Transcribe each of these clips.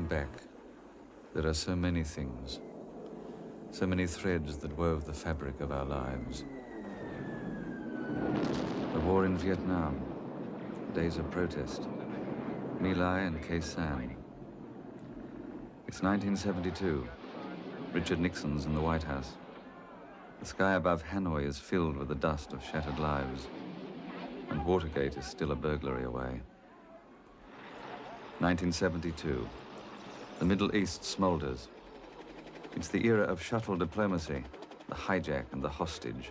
back, there are so many things, so many threads that wove the fabric of our lives. The war in Vietnam, days of protest, My Lai and Khe Sanh. It's 1972. Richard Nixon's in the White House. The sky above Hanoi is filled with the dust of shattered lives, and Watergate is still a burglary away. 1972. The Middle East smolders. It's the era of shuttle diplomacy, the hijack and the hostage.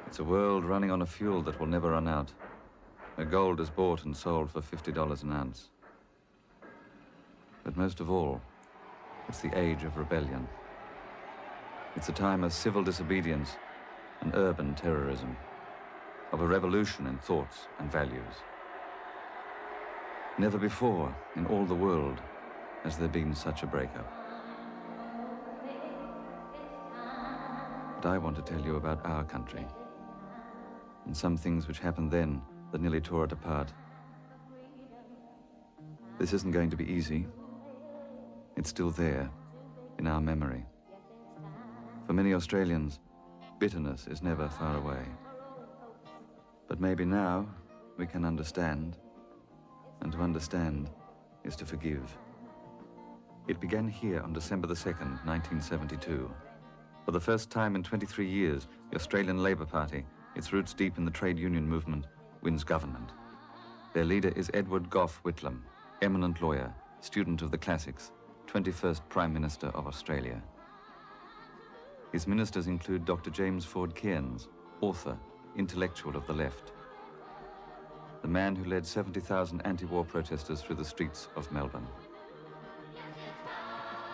It's a world running on a fuel that will never run out, where gold is bought and sold for $50 an ounce. But most of all, it's the age of rebellion. It's a time of civil disobedience and urban terrorism, of a revolution in thoughts and values. Never before in all the world has there been such a breakup. But I want to tell you about our country and some things which happened then that nearly tore it apart. This isn't going to be easy. It's still there in our memory. For many Australians, bitterness is never far away. But maybe now we can understand, and to understand is to forgive. It began here on December the 2nd, 1972. For the first time in 23 years, the Australian Labor Party, its roots deep in the trade union movement, wins government. Their leader is Edward Gough Whitlam, eminent lawyer, student of the classics, 21st Prime Minister of Australia. His ministers include Dr. James Ford Cairns, author, intellectual of the left. The man who led 70,000 anti-war protesters through the streets of Melbourne.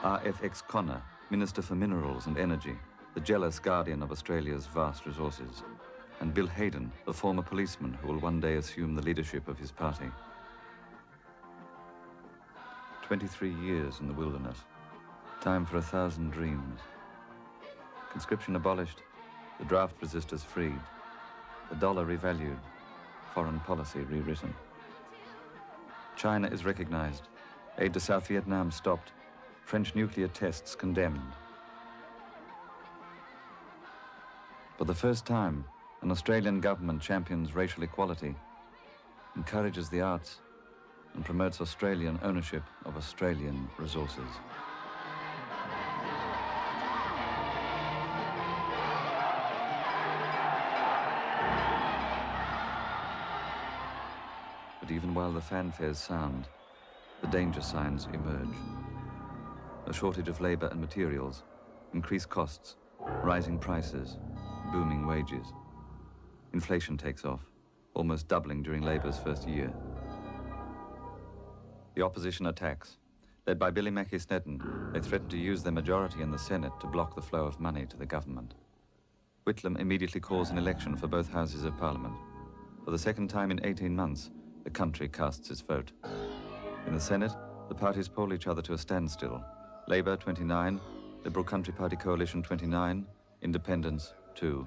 R.F.X. Connor, Minister for Minerals and Energy, the jealous guardian of Australia's vast resources. And Bill Hayden, the former policeman who will one day assume the leadership of his party. 23 years in the wilderness. Time for 1,000 dreams. Conscription abolished, the draft resistors freed, the dollar revalued, foreign policy rewritten. China is recognized, aid to South Vietnam stopped, French nuclear tests condemned. For the first time, an Australian government champions racial equality, encourages the arts, and promotes Australian ownership of Australian resources. But even while the fanfares sound, the danger signs emerge. A shortage of labor and materials, increased costs, rising prices, booming wages. Inflation takes off, almost doubling during Labour's first year. The opposition attacks. Led by Billy Mackey Snedden, they threaten to use their majority in the Senate to block the flow of money to the government. Whitlam immediately calls an election for both houses of Parliament. For the second time in 18 months, the country casts its vote. In the Senate, the parties poll each other to a standstill. Labour, 29, Liberal Country Party Coalition, 29, Independents, 2.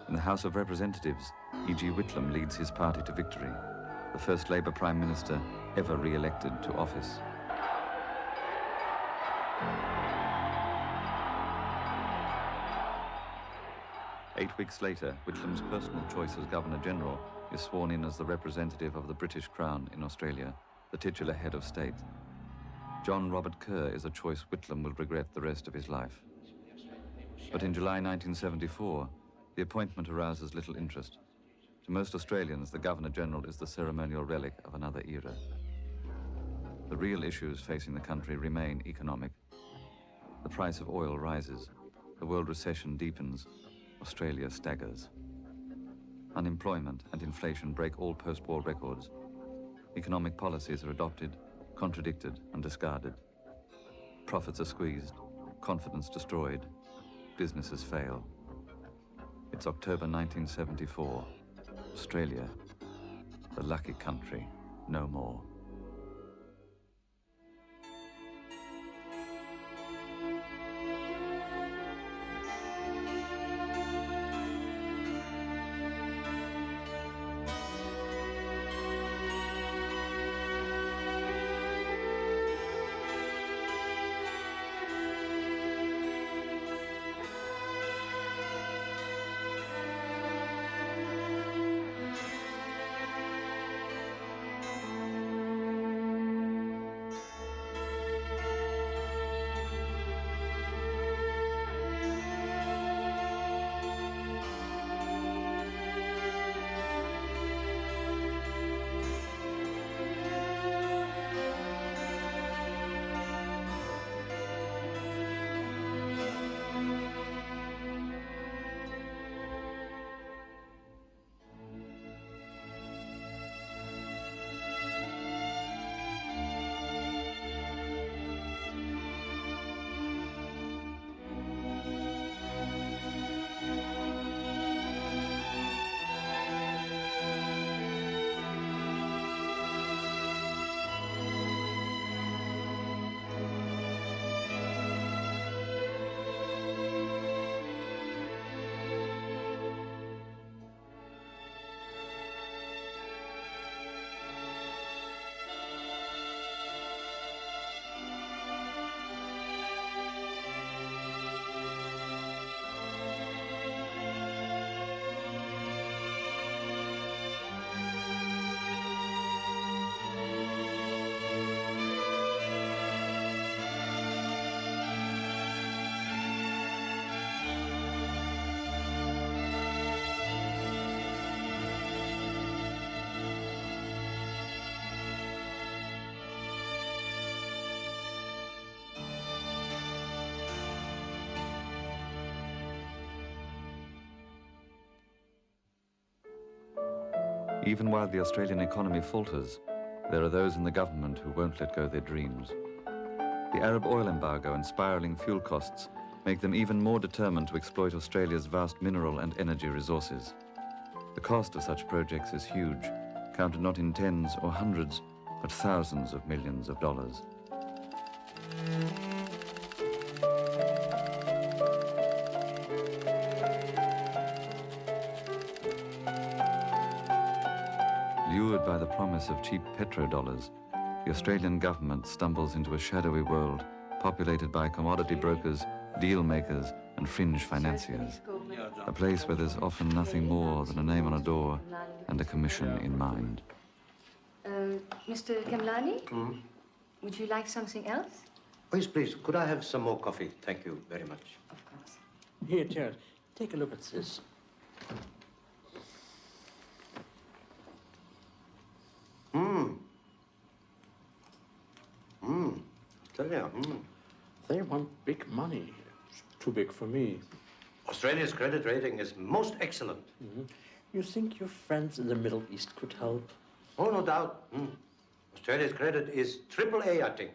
In the House of Representatives, E.G. Whitlam leads his party to victory, the first Labour Prime Minister ever re-elected to office. Eight weeks later, Whitlam's personal choice as Governor-General is sworn in as the representative of the British Crown in Australia, the titular head of state. John Robert Kerr is a choice Whitlam will regret the rest of his life. But in July 1974, the appointment arouses little interest. To most Australians, the Governor-General is the ceremonial relic of another era. The real issues facing the country remain economic. The price of oil rises, the world recession deepens, Australia staggers. Unemployment and inflation break all post-war records. Economic policies are adopted, contradicted and discarded. Profits are squeezed, confidence destroyed, businesses fail. It's October 1974. Australia, the lucky country, no more. Even while the Australian economy falters, there are those in the government who won't let go their dreams. The Arab oil embargo and spiralling fuel costs make them even more determined to exploit Australia's vast mineral and energy resources. The cost of such projects is huge, counted not in tens or hundreds, but thousands of millions of dollars. Lured by the promise of cheap petrodollars, the Australian government stumbles into a shadowy world populated by commodity brokers, deal makers and fringe financiers. A place where there's often nothing more than a name on a door and a commission in mind. Mr. Kemlani? Would you like something else? Please, please, could I have some more coffee? Thank you very much. Of course. Here, Terence, take a look at this. They want big money. It's too big for me. Australia's credit rating is most excellent. You think your friends in the Middle East could help? Oh, no doubt. Australia's credit is AAA, I think.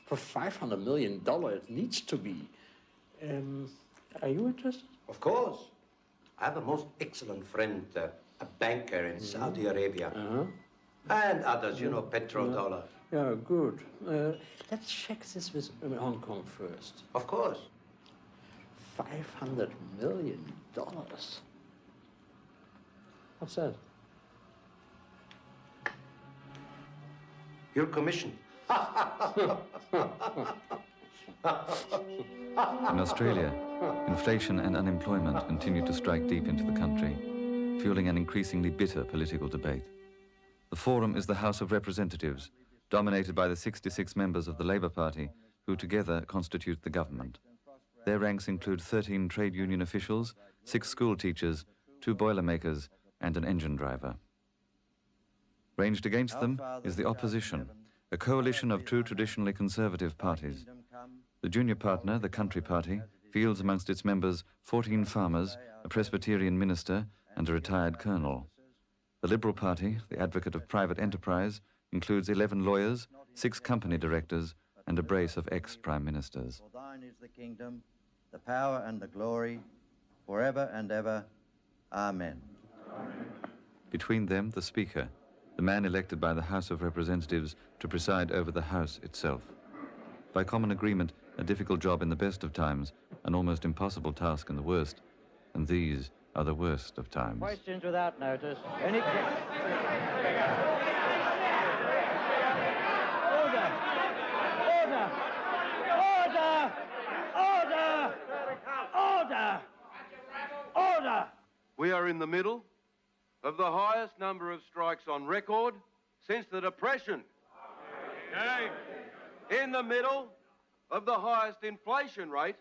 For $500 million, it needs to be. Are you interested? Of course. I have a most excellent friend, a banker in Saudi Arabia. And others, you know, petrodollar. Yeah, good. Let's check this with Hong Kong first. Of course. $500 million. What's that? Your commission. In Australia, inflation and unemployment continue to strike deep into the country, fueling an increasingly bitter political debate. The Forum is the House of Representatives, dominated by the 66 members of the Labour Party, who together constitute the government. Their ranks include 13 trade union officials, 6 school teachers, 2 boilermakers, and an engine driver. Ranged against them is the opposition, a coalition of two traditionally conservative parties. The junior partner, the Country Party, fields amongst its members 14 farmers, a Presbyterian minister, and a retired colonel. The Liberal Party, the advocate of private enterprise, includes 11 lawyers, 6 company directors, and a brace of ex-prime ministers. For thine is the kingdom, the power and the glory, forever and ever. Amen. Between them, the Speaker, the man elected by the House of Representatives to preside over the House itself. By common agreement, a difficult job in the best of times, an almost impossible task in the worst, and these are the worst of times. Questions without notice. Any Order! Order! Order! Order! Order! Order! We are in the middle of the highest number of strikes on record since the Depression. Okay. In the middle of the highest inflation rate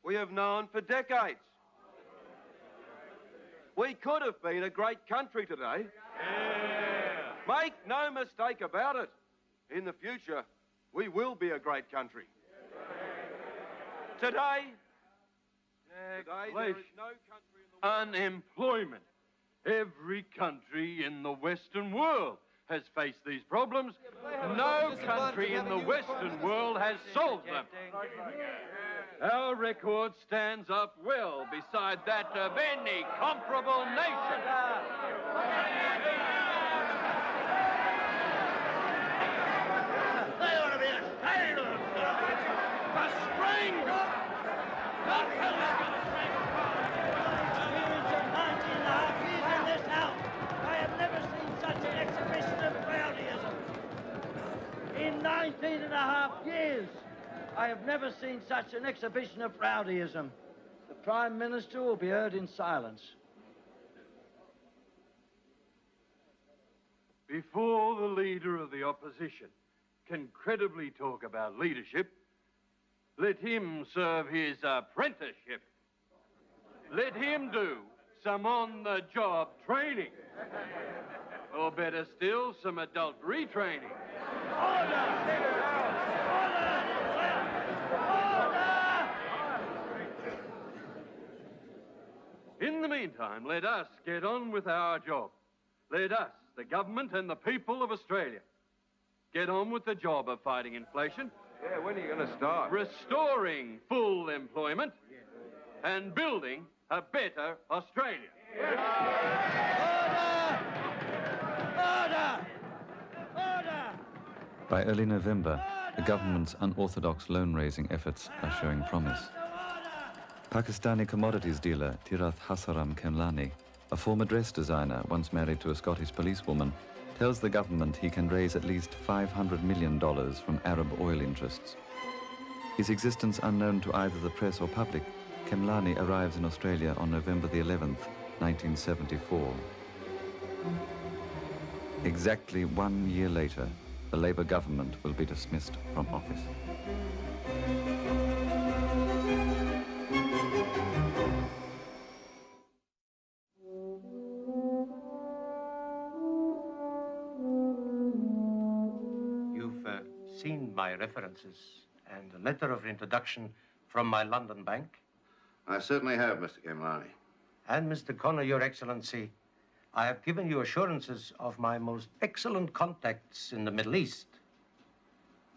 we have known for decades. We could have been a great country today. Yeah. Make no mistake about it. In the future, we will be a great country. Today there is no country in the world. Unemployment. Every country in the Western world has faced these problems. No country in the Western world has solved them. Our record stands up well beside that of any comparable nation. They ought to be ashamed of themselves. A stranger! Not In 19 and a half years, I have never seen such an exhibition of rowdyism. The Prime Minister will be heard in silence. Before the leader of the opposition can credibly talk about leadership, let him serve his apprenticeship. Let him do some on-the-job training. Or better still, some adult retraining. Order! Order! Order! In the meantime, let us get on with our job. let us, the government and the people of Australia, get on with the job of fighting inflation. Yeah, when are you going to start? Restoring full employment and building a better Australia. Order! Order! By early November, the government's unorthodox loan-raising efforts are showing promise. Pakistani commodities dealer Tirath Hasaram Kemlani, a former dress designer once married to a Scottish policewoman, tells the government he can raise at least $500 million from Arab oil interests. His existence unknown to either the press or public, Kemlani arrives in Australia on November the 11th, 1974. Exactly 1 year later, the Labour government will be dismissed from office. You've seen my references and a letter of introduction from my London bank. I certainly have, Mr. Kemlani. And, Mr. Connor, Your Excellency, I have given you assurances of my most excellent contacts in the Middle East.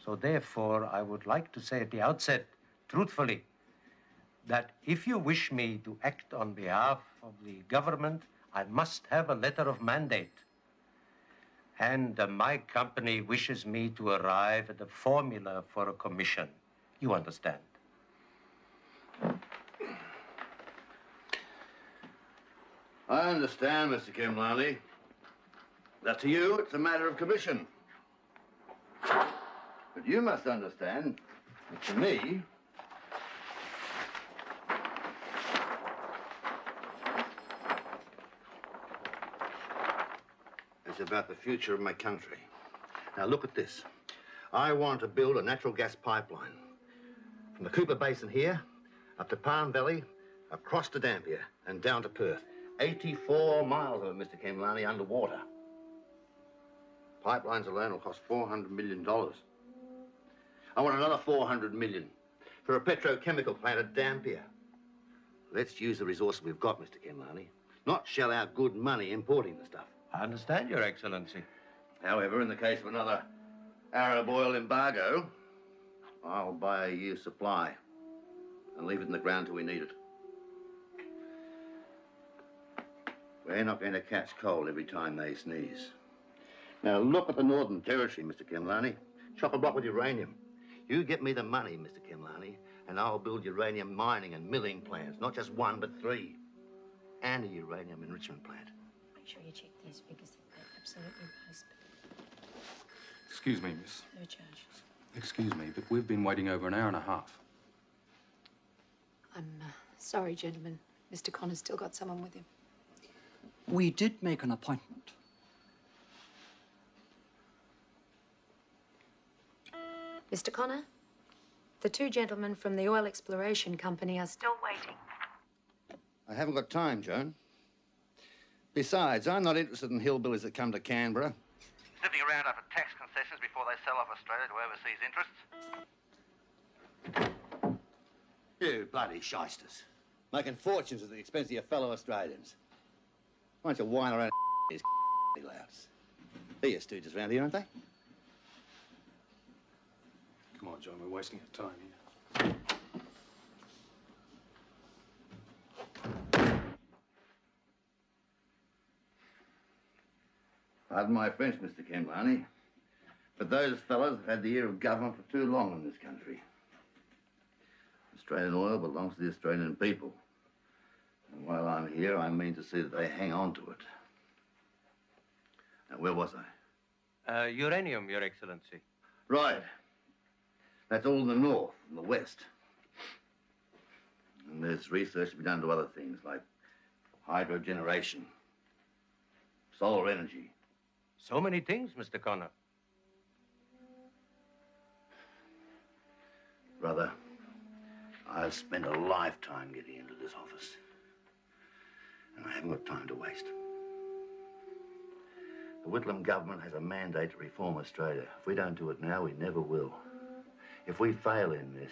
So, therefore, I would like to say at the outset, truthfully, that if you wish me to act on behalf of the government, I must have a letter of mandate. And my company wishes me to arrive at a formula for a commission. You understand? I understand, Mr. Kemlani, that to you it's a matter of commission. But you must understand that to me, it's about the future of my country. Now look at this. I want to build a natural gas pipeline from the Cooper Basin here, up to Palm Valley, across to Dampier, and down to Perth. 84 miles of it, Mr. Kemlani, underwater. Pipelines alone will cost $400 million. I want another $400 million for a petrochemical plant at Dampier. Let's use the resources we've got, Mr. Kemlani, not shell out good money importing the stuff. I understand, Your Excellency. However, in the case of another Arab oil embargo, I'll buy a year's supply and leave it in the ground till we need it. We're not going to catch cold every time they sneeze. Now, look at the Northern Territory, Mr. Kemlani. Chock-a-block with uranium. You get me the money, Mr. Kemlani, and I'll build uranium mining and milling plants. Not just one, but three. And a uranium enrichment plant. Make sure you check these figures. They're absolutely right. Excuse me, miss. No charge. Excuse me, but we've been waiting over an hour and a half. I'm sorry, gentlemen. Mr. Connor's still got someone with him. We did make an appointment. Mr. Connor, the two gentlemen from the Oil Exploration Company are still waiting. I haven't got time, Joan. Besides, I'm not interested in hillbillies that come to Canberra. Sniffing around after tax concessions before they sell off Australia to overseas interests. You bloody shysters. Making fortunes at the expense of your fellow Australians. Why don't you whine around these louts? They're your stooges around here, aren't they? Come on, John, we're wasting our time here. Pardon my French, Mr. Kemlani, but those fellas have had the ear of government for too long in this country. Australian oil belongs to the Australian people. And while I'm here, I mean to see that they hang on to it. Now, where was I? Uranium, Your Excellency. Right. That's all in the north and the west. And there's research to be done to other things like hydrogeneration, solar energy. So many things, Mr. Connor. Brother, I've spent a lifetime getting into this office. And I haven't got time to waste. The Whitlam government has a mandate to reform Australia. If we don't do it now, we never will. If we fail in this,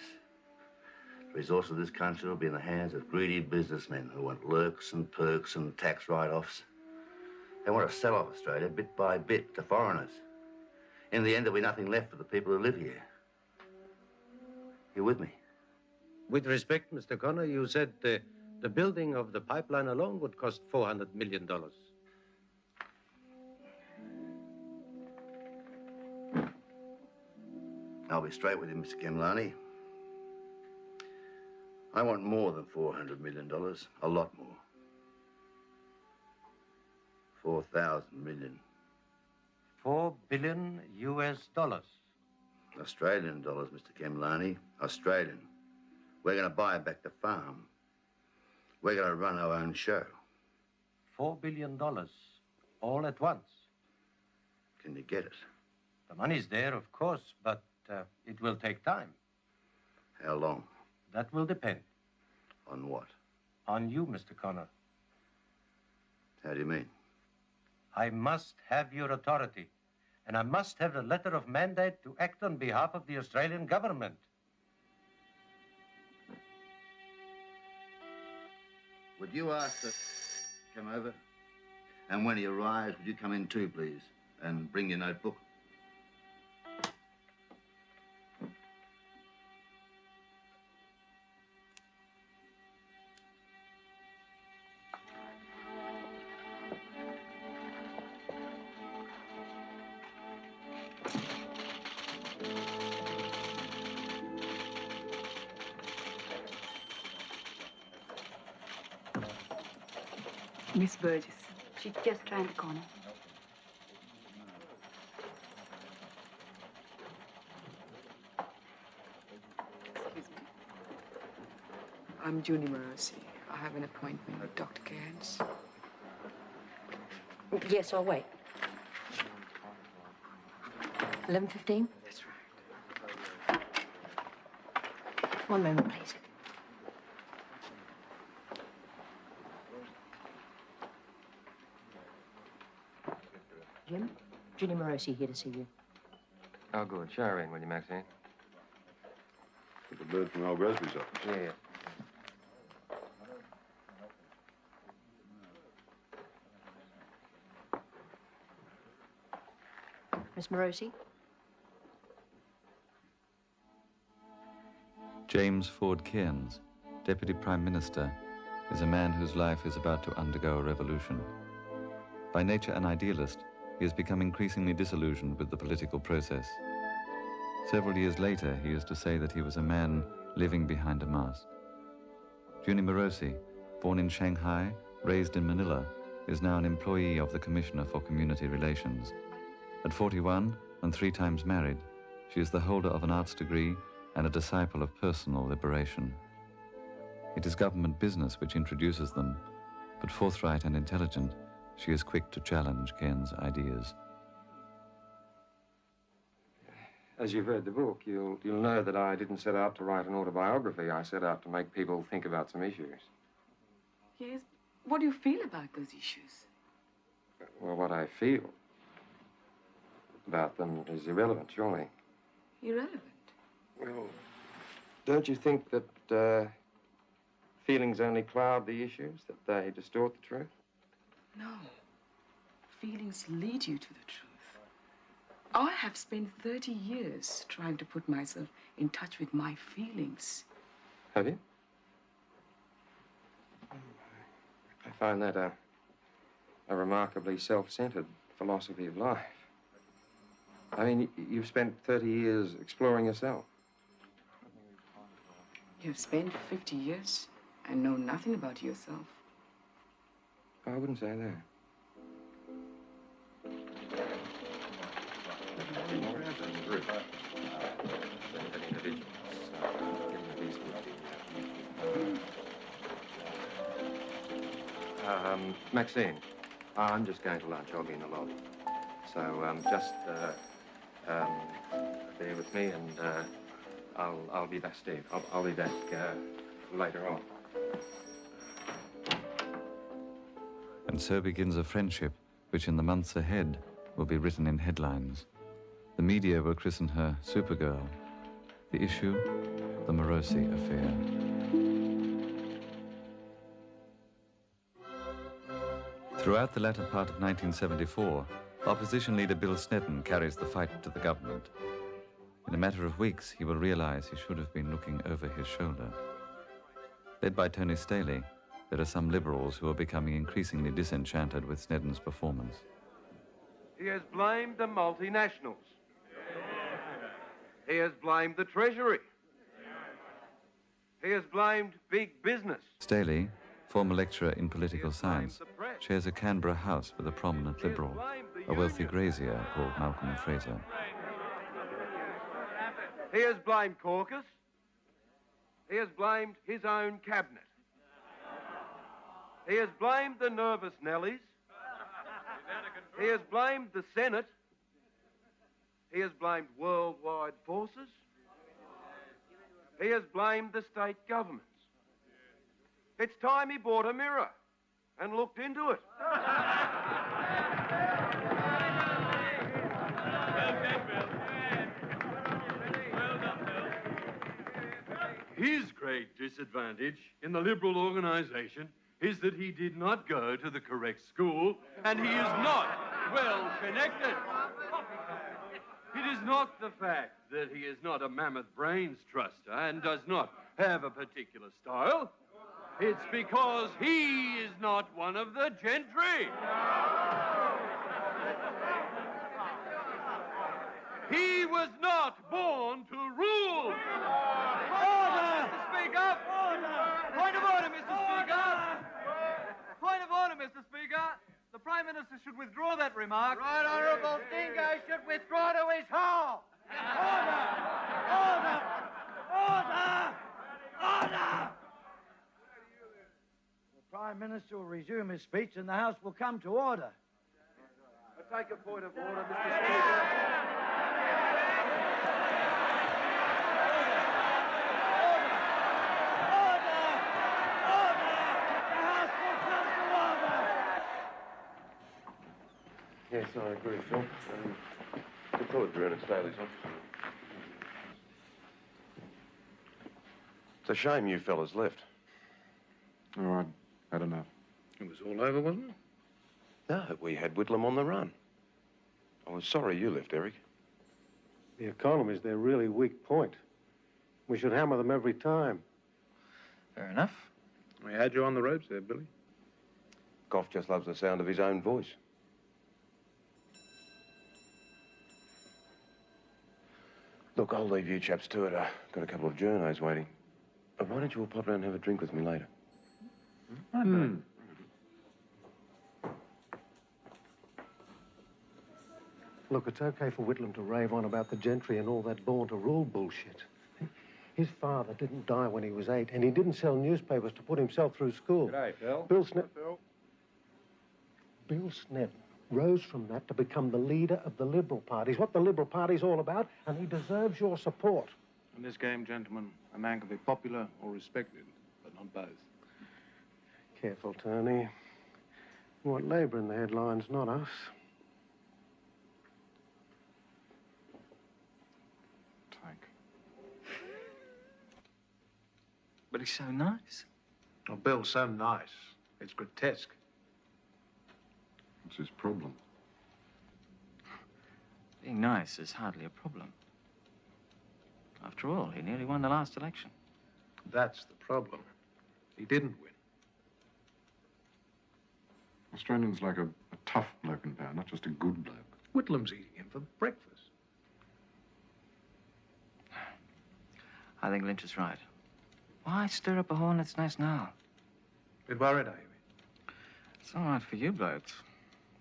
the resources of this country will be in the hands of greedy businessmen who want lurks and perks and tax write-offs. They want to sell off Australia bit by bit to foreigners. In the end, there'll be nothing left for the people who live here. You with me? With respect, Mr. Connor, you said the building of the pipeline alone would cost $400 million. I'll be straight with you, Mr. Kimlani. I want more than $400 million, a lot more. 4,000 million. 4 billion US dollars. Australian dollars, Mr. Kimlani. Australian. We're going to buy back the farm. We're going to run our own show. $4 billion, all at once. Can you get it? The money's there, of course, but it will take time. How long? That will depend. On what? On you, Mr. Connor. How do you mean? I must have your authority, and I must have the letter of mandate to act on behalf of the Australian government. Would you ask to come over? And when he arrives, would you come in too, please? And bring your notebook. Miss Burgess. She's just round the corner. Excuse me. I'm Junie Morosi. I have an appointment with Dr. Cairns. Yes, I'll wait. 11:15? That's right. One moment, please. Jim? Junie Morosi here to see you. Oh, good. Show her in, will you, Maxine? With the bird from Al Grosby's office. Yeah. Miss Morosi? James Ford Cairns, Deputy Prime Minister, is a man whose life is about to undergo a revolution. By nature an idealist, he has become increasingly disillusioned with the political process. Several years later, he is to say that he was a man living behind a mask. Junie Morosi, born in Shanghai, raised in Manila, is now an employee of the Commissioner for Community Relations. At 41 and 3 times married, she is the holder of an arts degree and a disciple of personal liberation. It is government business which introduces them, but forthright and intelligent, she is quick to challenge Cairns' ideas. As you've read the book, you'll know that I didn't set out to write an autobiography. I set out to make people think about some issues. Yes. What do you feel about those issues? Well, what I feel about them is irrelevant, surely. Irrelevant? Well, don't you think that feelings only cloud the issues, that they distort the truth? No. Feelings lead you to the truth. I have spent 30 years trying to put myself in touch with my feelings. Have you? I find that a remarkably self-centered philosophy of life. I mean, you've spent 30 years exploring yourself. You've spent 50 years and know nothing about yourself. I wouldn't say that. Maxine, I'm just going to lunch. I'll be in the lobby. So just bear with me, and I'll be back, Steve. I'll be back later on. And so begins a friendship which in the months ahead will be written in headlines. The media will christen her Supergirl. The issue, the Morosi affair. Throughout the latter part of 1974, opposition leader Bill Snedden carries the fight to the government. In a matter of weeks, he will realise he should have been looking over his shoulder. Led by Tony Staley, there are some Liberals who are becoming increasingly disenchanted with Snedden's performance. He has blamed the multinationals. He has blamed the Treasury. He has blamed big business. Staley, former lecturer in political science, shares a Canberra house with a prominent Liberal, a wealthy grazier called Malcolm Fraser. He has blamed caucus. He has blamed his own cabinet. He has blamed the nervous Nellies. He has blamed the Senate. He has blamed worldwide forces. He has blamed the state governments. It's time he bought a mirror and looked into it. His great disadvantage in the Liberal organisation is that he did not go to the correct school and he is not well connected. It is not the fact that he is not a mammoth brains truster and does not have a particular style. It's because he is not one of the gentry. He was not born to rule. Order! Mr. Speaker! Order! Point of order, Mr. Speaker! Point of order, Mr. Speaker. The Prime Minister should withdraw that remark. Right Honourable Dingo should withdraw to his hole. Order! Order! Order! Order! The Prime Minister will resume his speech and the House will come to order. I take a point of order, Mr. Speaker. Yes, I agree, Phil. The call it Drew at Staley's office. It's a shame you fellas left. Oh, I'd had enough. It was all over, wasn't it? No, we had Whitlam on the run. I was sorry you left, Eric. The economy's their really weak point. We should hammer them every time. Fair enough. We had you on the ropes there, Billy. Gough just loves the sound of his own voice. Look, I'll leave you chaps to it. Got a couple of journos waiting. Why don't you all pop around and have a drink with me later? Look, it's okay for Whitlam to rave on about the gentry and all that born-to-rule bullshit. His father didn't die when he was 8, and he didn't sell newspapers to put himself through school. G'day, Phil. Bill Snedden rose from that to become the leader of the Liberal Party. It's what the Liberal Party's all about, and he deserves your support. In this game, gentlemen, a man can be popular or respected, but not both. Careful, Tony. You want Labour in the headlines, not us. But he's so nice. Oh, Bill's so nice. It's grotesque. What's his problem? Being nice is hardly a problem. After all, he nearly won the last election. That's the problem. He didn't win. Australian's like a tough bloke in power, not just a good bloke. Whitlam's eating him for breakfast. I think Lynch is right. Why stir up a hornet's nest now? Bit worried, are you? It's all right for you blokes.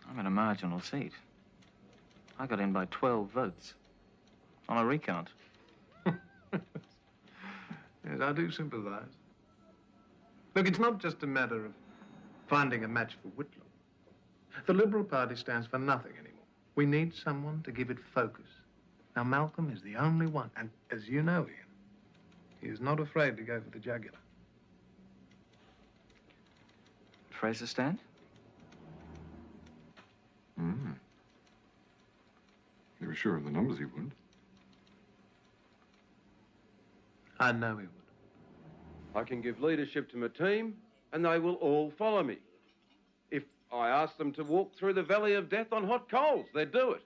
I'm in a marginal seat. I got in by 12 votes. On a recount. Yes, I do sympathise. Look, it's not just a matter of finding a match for Whitlam. The Liberal Party stands for nothing anymore. We need someone to give it focus. Now, Malcolm is the only one, and as you know, Ian, he is not afraid to go for the jugular. Fraser stand? You were sure of the numbers he would. I know he would. I can give leadership to my team, and they will all follow me. If I ask them to walk through the valley of death on hot coals. They'd do it.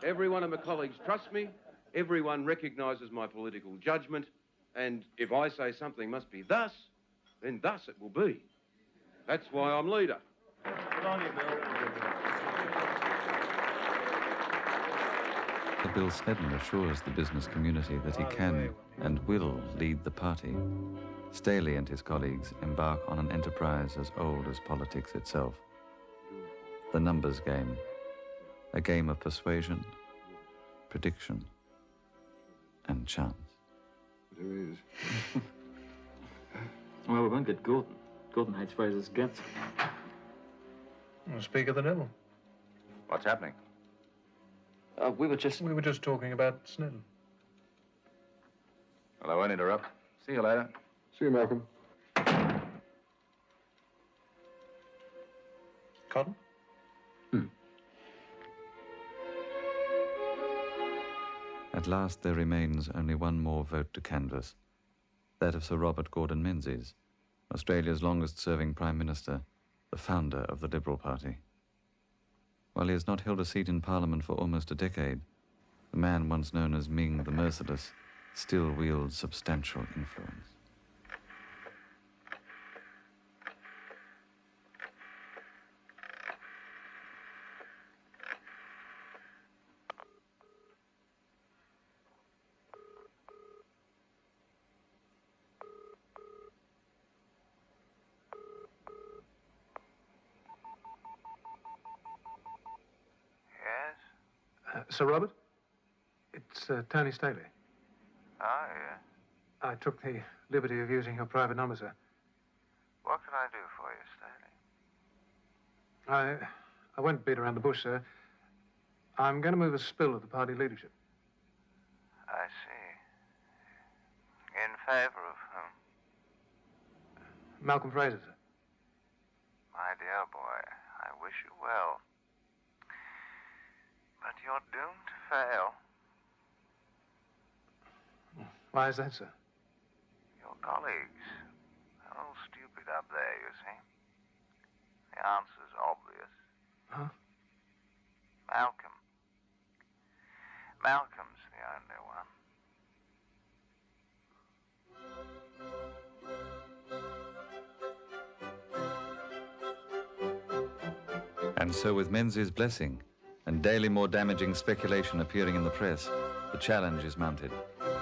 Every one of my colleagues trusts me. Everyone recognises my political judgment. And if I say something must be thus, then thus it will be. That's why I'm leader. Good on you, Bill. Bill Snedden assures the business community that he can and will lead the party. Staley and his colleagues embark on an enterprise as old as politics itself. The numbers game. A game of persuasion, prediction, and chance. There is. Well, we won't get Gordon. Gordon hates Fraser's guts. Well, speak of the devil. What's happening? We were just talking about Snedden. Well, I won't interrupt. See you later. See you, Malcolm. Cotton? At last there remains only one more vote to canvass, that of Sir Robert Gordon Menzies, Australia's longest-serving Prime Minister, the founder of the Liberal Party. While he has not held a seat in Parliament for almost a decade, the man once known as Ming the Merciless still wields substantial influence. Sir Robert? It's Tony Staley. Oh, yeah. I took the liberty of using your private number, sir. What can I do for you, Staley? I won't beat around the bush, sir. I'm going to move a spill of the party leadership. I see. In favor of whom? Malcolm Fraser, sir. My dear boy, I wish you well. But you're doomed to fail. Why is that, sir? Your colleagues are all stupid up there, you see. The answer's obvious. Huh? Malcolm. Malcolm's the only one. And so with Menzies' blessing, and daily more damaging speculation appearing in the press, the challenge is mounted,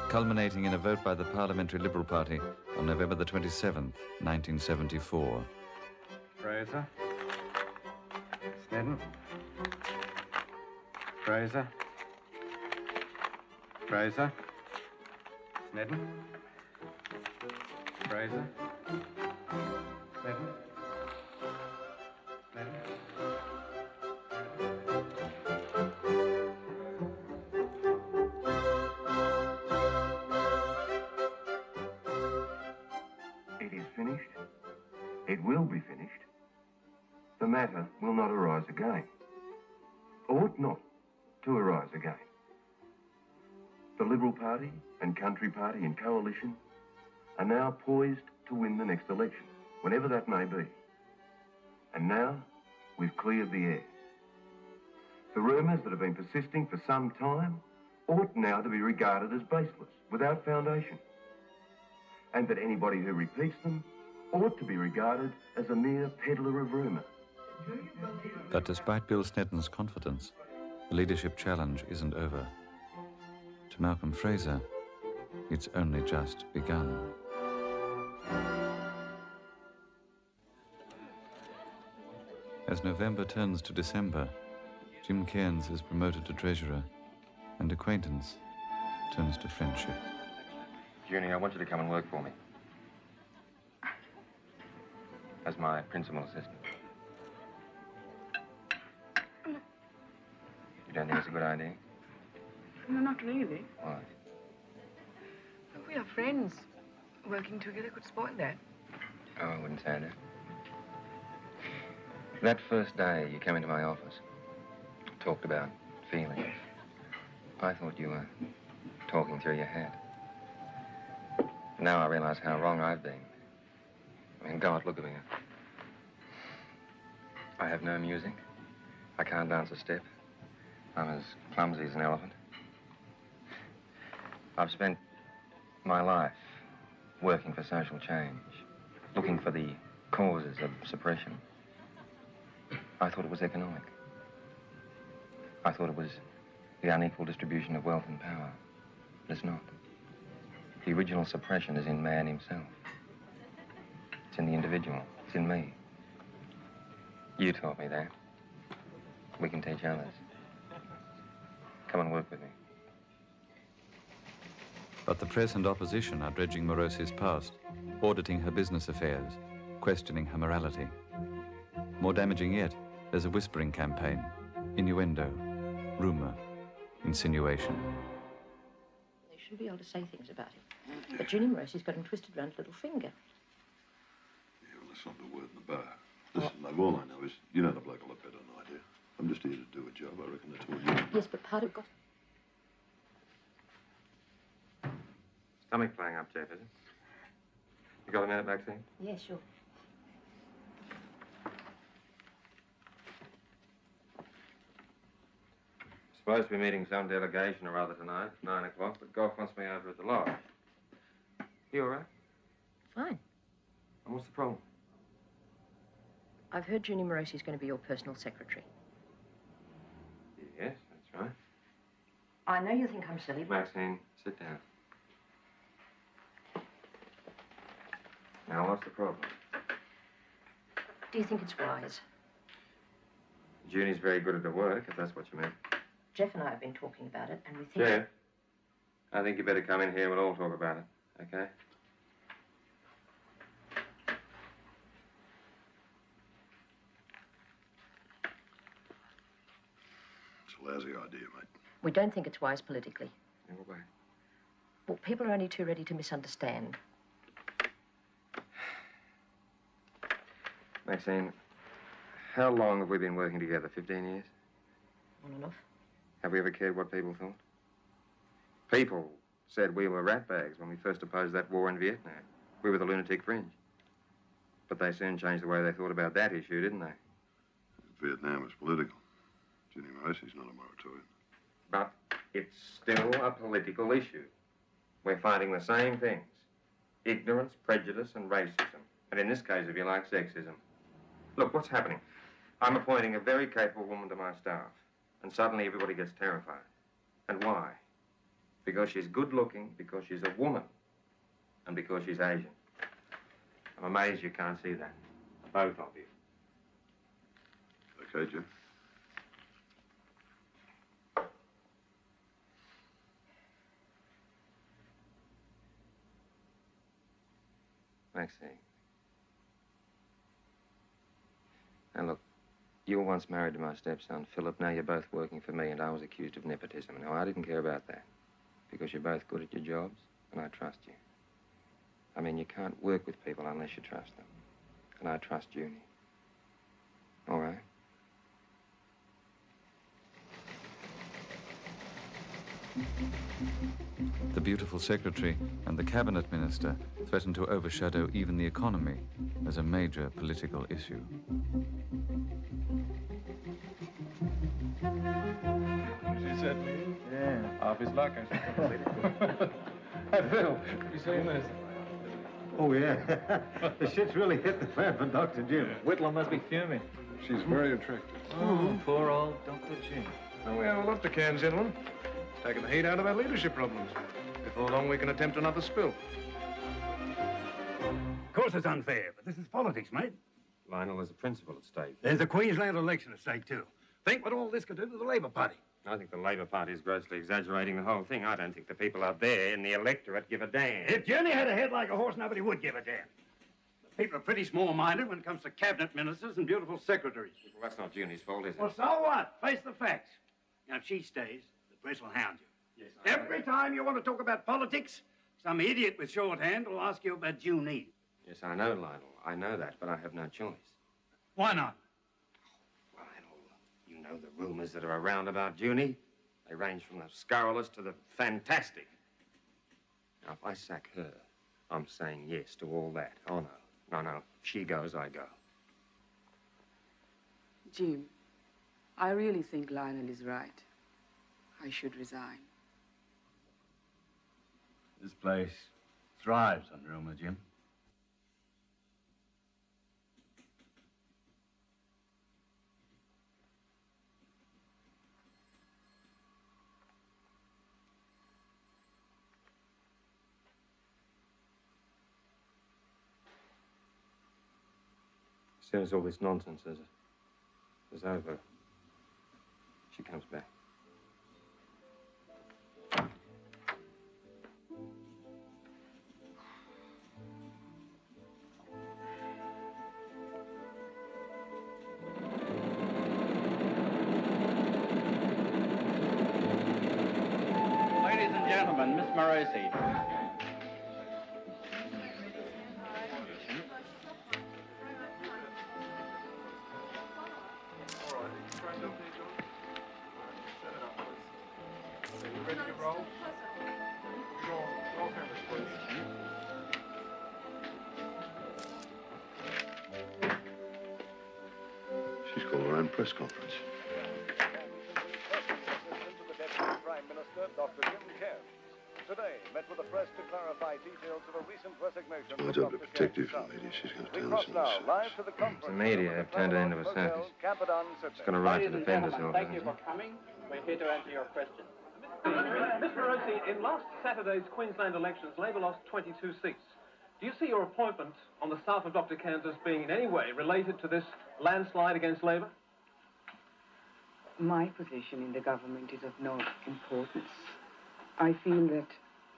culminating in a vote by the Parliamentary Liberal Party on November the 27th, 1974. Fraser. Snedden. Fraser. Fraser. Snedden. Fraser. Snedden. Snedden. It is finished. It will be finished. The matter will not arise again. Ought not to arise again. The Liberal Party and Country Party in coalition are now poised to win the next election, whenever that may be. And now, we've cleared the air. The rumours that have been persisting for some time ought now to be regarded as baseless, without foundation. And that anybody who repeats them ought to be regarded as a mere peddler of rumour. But despite Bill Snedden's confidence, the leadership challenge isn't over. To Malcolm Fraser, it's only just begun. As November turns to December, Jim Cairns is promoted to treasurer, and acquaintance turns to friendship. Junie, I want you to come and work for me. As my principal assistant. You don't think it's a good idea? No, not really. Why? Look, we are friends. Working together could spoil that. Oh, I wouldn't say that. That first day you came into my office, talked about feelings, I thought you were talking through your head. Now I realize how wrong I've been. I mean, God, look at me. I have no music. I can't dance a step. I'm as clumsy as an elephant. I've spent my life working for social change, looking for the causes of suppression. I thought it was economic. I thought it was the unequal distribution of wealth and power. But it's not. The original suppression is in man himself. It's in the individual. It's in me. You taught me that. We can teach others. Come and work with me. But the press and opposition are dredging Morosi's past, auditing her business affairs, questioning her morality. More damaging yet, there's a whispering campaign, innuendo, rumor, insinuation. They should be able to say things about him. But Junie Morosi's got him twisted round his little finger. Yeah, well, that's not the word in the bar. Listen, Love, all I know is you know the bloke a lot better than I do. I'm just here to do a job. I reckon that's what you... Yes, but part of... Stomach playing up, Jeff, is it? You got a minute, Maxine? Yeah, sure. Supposed to be meeting some delegation or other tonight, 9 o'clock, but Gough wants me over at the lodge. You all right? Fine. And what's the problem? I've heard Junie Morosi's going to be your personal secretary. Yes, that's right. I know you think I'm silly, but... Maxine, sit down. Now, what's the problem? Do you think it's wise? Junie's very good at her work, if that's what you mean. Jeff and I have been talking about it, and we think... Jeff, I think you better come in here. We'll all talk about it, okay? It's a lousy idea, mate. We don't think it's wise politically. In what way? Well, people are only too ready to misunderstand. Maxine, how long have we been working together? 15 years? On and off. Have we ever cared what people thought? People said we were ratbags when we first opposed that war in Vietnam. We were the lunatic fringe. But they soon changed the way they thought about that issue, didn't they? Vietnam is political. Junie Morosi's not a moratorium. But it's still a political issue. We're fighting the same things. Ignorance, prejudice, and racism. And in this case, if you like, sexism. Look, what's happening? I'm appointing a very capable woman to my staff. And suddenly everybody gets terrified. And why? Because she's good-looking, because she's a woman, and because she's Asian. I'm amazed you can't see that. Both of you. Okay, Jim. Maxine. Now, look, you were once married to my stepson, Philip. Now you're both working for me, and I was accused of nepotism. Now, I didn't care about that, because you're both good at your jobs, and I trust you. I mean, you can't work with people unless you trust them. And I trust Junie. All right? The beautiful secretary and the cabinet minister threaten to overshadow even the economy as a major political issue. She said me? Yeah, off his luck, I suppose. Hey, Phil, you seen this? Oh, yeah. The shit's really hit the fan for Dr. Jim. Whitlam must be fuming. She's very attractive. Oh, poor old Dr. Jim. Well, we have a lot to can, gentlemen. It's taking the heat out of our leadership problems. Before long, we can attempt another spill. Of course it's unfair, but this is politics, mate. Lionel, there's a principle at stake. There's a Queensland election at stake, too. Think what all this could do to the Labor Party. I think the Labor Party is grossly exaggerating the whole thing. I don't think the people out there in the electorate give a damn. If Jenny had a head like a horse, nobody would give a damn. The people are pretty small-minded when it comes to cabinet ministers and beautiful secretaries. Well, that's not Junie's fault, is it? Well, so what? Face the facts. Now, if she stays, the press will hound you. Yes, Every time you want to talk about politics, some idiot with shorthand will ask you about Junie. Yes, I know, Lionel. I know that, but I have no choice. Why not? You know the rumors that are around about Junie. They range from the scurrilous to the fantastic. Now, if I sack her, I'm saying yes to all that. Oh, no. No, no. If she goes, I go. Jim, I really think Lionel is right. I should resign. This place thrives on rumor, Jim. As soon as all this nonsense is over, she comes back. Ladies and gentlemen, Miss Morosi. She's called her own press conference. Prime Minister Dr. John Kerr today met with the press to clarify details of a recent resignation. My job to protect you from the media. She's going to We turn cross us now into live to the conference. The media have turned it into a circus. It's going to write to defend us all. Thank you for coming. We're here to answer your questions. Mr. Rossi, in last Saturday's Queensland elections, Labor lost 22 seats. Do you see your appointment on the staff of Dr. Cairns as being in any way related to this landslide against Labor? My position in the government is of no importance. I feel that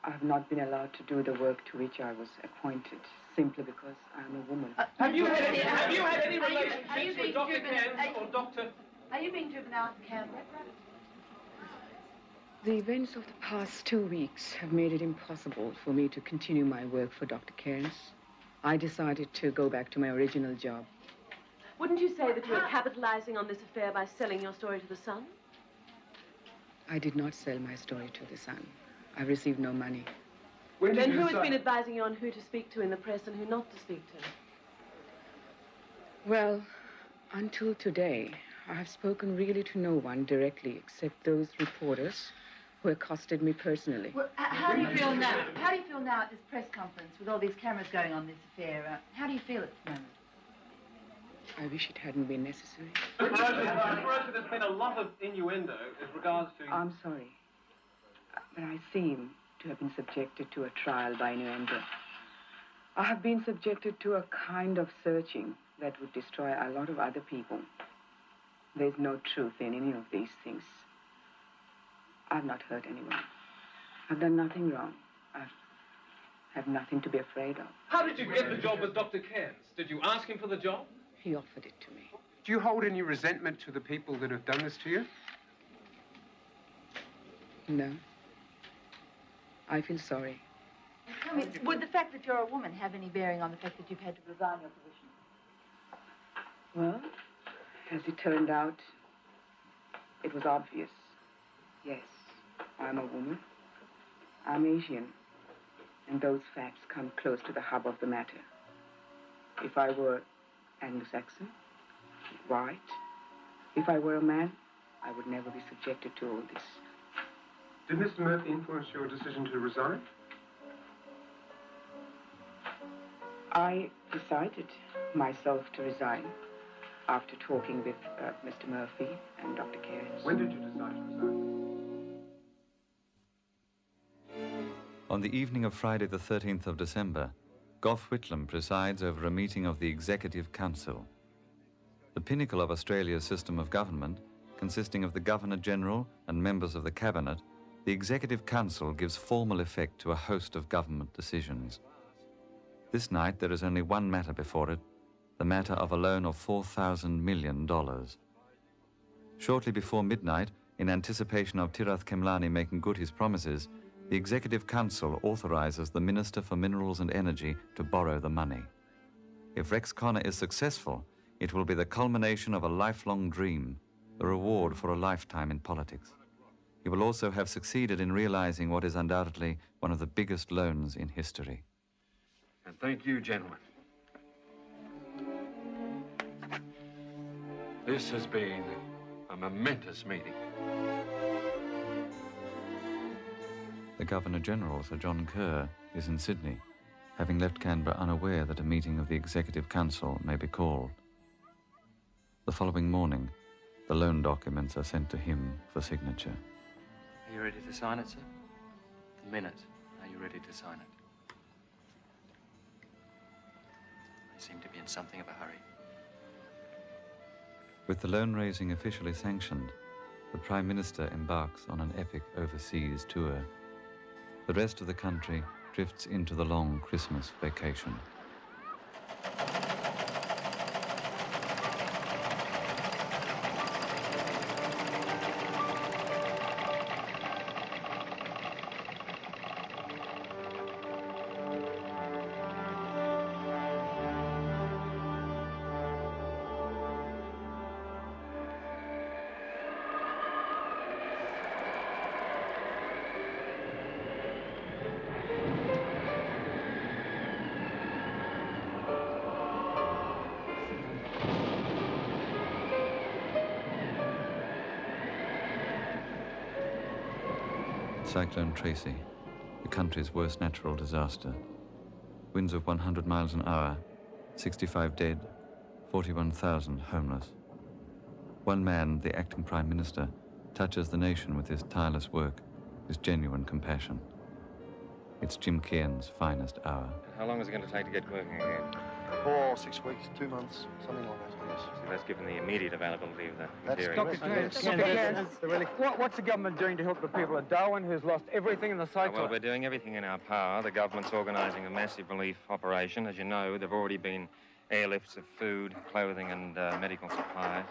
I have not been allowed to do the work to which I was appointed simply because I am a woman. Have you had any relationships with Dr. Cairns or Dr. Are you being driven out of Canberra? The events of the past 2 weeks have made it impossible for me to continue my work for Dr. Cairns. I decided to go back to my original job. Wouldn't you say that you were capitalizing on this affair by selling your story to the Sun? I did not sell my story to the Sun. I received no money. Then who has been advising you on who to speak to in the press and who not to speak to? Well, until today, I have spoken really to no one directly except those reporters who accosted me personally. Well, how do you feel now? How do you feel now at this press conference with all these cameras going on this affair? How do you feel at the moment? I wish it hadn't been necessary. Mr. Rossi, there's been a lot of innuendo as regards to... I'm sorry, but I seem to have been subjected to a trial by innuendo. I have been subjected to a kind of searching that would destroy a lot of other people. There's no truth in any of these things. I've not hurt anyone. I've done nothing wrong. I have nothing to be afraid of. How did you get the job with Dr. Cairns? Did you ask him for the job? He offered it to me. Do you hold any resentment to the people that have done this to you? No. I feel sorry. I mean, would the fact that you're a woman have any bearing on the fact that you've had to resign your position? Well, as it turned out, it was obvious. Yes, I'm a woman. I'm Asian. And those facts come close to the hub of the matter. If I were Anglo-Saxon, white, if I were a man, I would never be subjected to all this. Did Mr. Murphy influence your decision to resign? I decided myself to resign after talking with Mr. Murphy and Dr. Cairns. When did you decide to resign? On the evening of Friday the 13th of December, Gough Whitlam presides over a meeting of the Executive Council. The pinnacle of Australia's system of government, consisting of the Governor-General and members of the Cabinet, the Executive Council gives formal effect to a host of government decisions. This night there is only one matter before it, the matter of a loan of $4,000 million. Shortly before midnight, in anticipation of Tirath Kemlani making good his promises, the Executive Council authorizes the Minister for Minerals and Energy to borrow the money. If Rex Connor is successful, it will be the culmination of a lifelong dream, the reward for a lifetime in politics. He will also have succeeded in realizing what is undoubtedly one of the biggest loans in history. And thank you, gentlemen. This has been a momentous meeting. The Governor-General, Sir John Kerr, is in Sydney, having left Canberra unaware that a meeting of the Executive Council may be called. The following morning, the loan documents are sent to him for signature. Are you ready to sign it, sir? A minute. Are you ready to sign it? You seem to be in something of a hurry. With the loan raising officially sanctioned, the Prime Minister embarks on an epic overseas tour. The rest of the country drifts into the long Christmas vacation. Cyclone Tracy, the country's worst natural disaster. Winds of 100 miles an hour, 65 dead, 41,000 homeless. One man, the acting Prime Minister, touches the nation with his tireless work, his genuine compassion. It's Jim Kearns' finest hour. How long is it going to take to get working again? Oh, 6 weeks, 2 months, something like that, yes. So that's given the immediate availability of the That's materials. What's the government doing to help the people of Darwin who's lost everything in the cyclone? Well, we're doing everything in our power. The government's organising a massive relief operation. As you know, there have already been airlifts of food, clothing and medical supplies.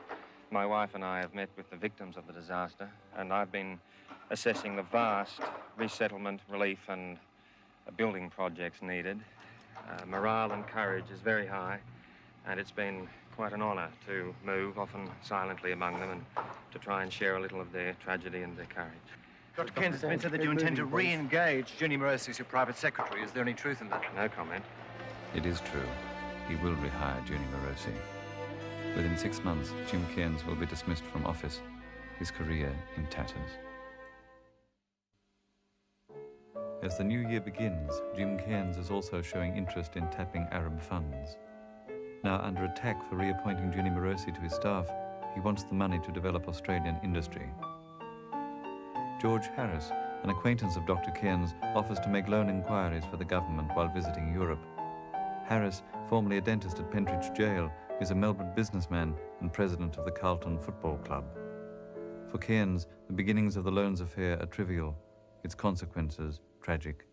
My wife and I have met with the victims of the disaster, and I've been assessing the vast resettlement, relief and building projects needed. Morale and courage is very high, and it's been quite an honour to move, often silently among them, and to try and share a little of their tragedy and their courage. Dr. Kearns, it's been said that you intend to re-engage Ginny Morosi as your private secretary. Is there any truth in that? No comment. It is true. He will rehire Ginny Morosi. Within 6 months, Jim Kearns will be dismissed from office, his career in tatters. As the new year begins, Jim Kearns is also showing interest in tapping Arab funds. Now under attack for reappointing Ginny Morosi to his staff, he wants the money to develop Australian industry. George Harris, an acquaintance of Dr. Kearns, offers to make loan inquiries for the government while visiting Europe. Harris, formerly a dentist at Pentridge Jail, is a Melbourne businessman and president of the Carlton Football Club. For Kearns, the beginnings of the loans affair are trivial, its consequences tragic.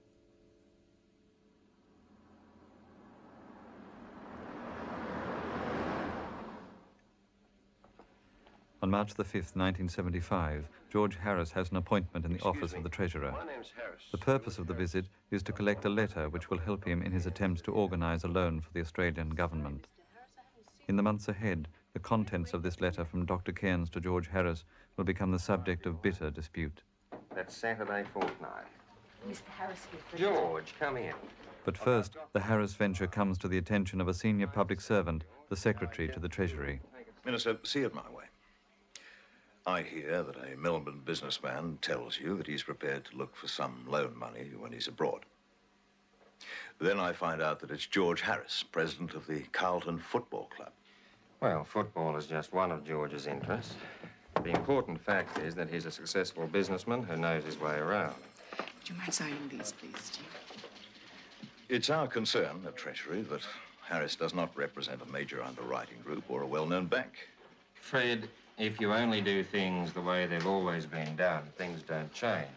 On March the 5th, 1975, George Harris has an appointment in the office of the Treasurer. My name's Harris. The purpose of the visit is to collect a letter which will help him in his attempts to organise a loan for the Australian government. In the months ahead, the contents of this letter from Dr. Kearns to George Harris will become the subject of bitter dispute. That's Saturday fortnight. Mr. Harris here. George, come in. But first, the Harris venture comes to the attention of a senior public servant, the Secretary to the Treasury. Minister, see it my way. I hear that a Melbourne businessman tells you that he's prepared to look for some loan money when he's abroad. Then I find out that it's George Harris, president of the Carlton Football Club. Well, football is just one of George's interests. The important fact is that he's a successful businessman who knows his way around. Would you mind signing these, please, Jim? It's our concern at Treasury that Harris does not represent a major underwriting group or a well-known bank. Fred, if you only do things the way they've always been done, things don't change.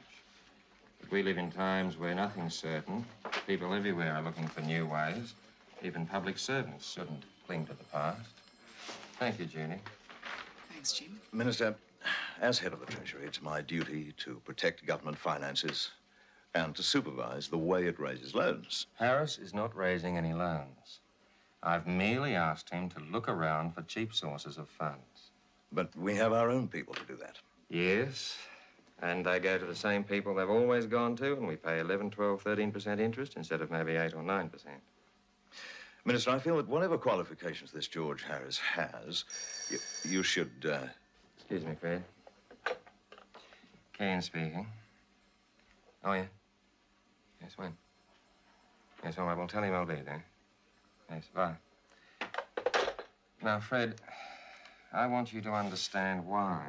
But we live in times where nothing's certain. People everywhere are looking for new ways. Even public servants shouldn't cling to the past. Thank you, Junie. Thanks, Jim. Minister, as head of the Treasury, it's my duty to protect government finances and to supervise the way it raises loans. Harris is not raising any loans. I've merely asked him to look around for cheap sources of funds. But we have our own people to do that. Yes, and they go to the same people they've always gone to, and we pay 11, 12, 13% interest instead of maybe 8 or 9%. Minister, I feel that whatever qualifications this George Harris has, you should, Excuse me, Fred. Kane speaking. Oh, yeah? Yes, when? Yes, all right, well, tell him I'll be there. Yes, bye. Now, Fred, I want you to understand why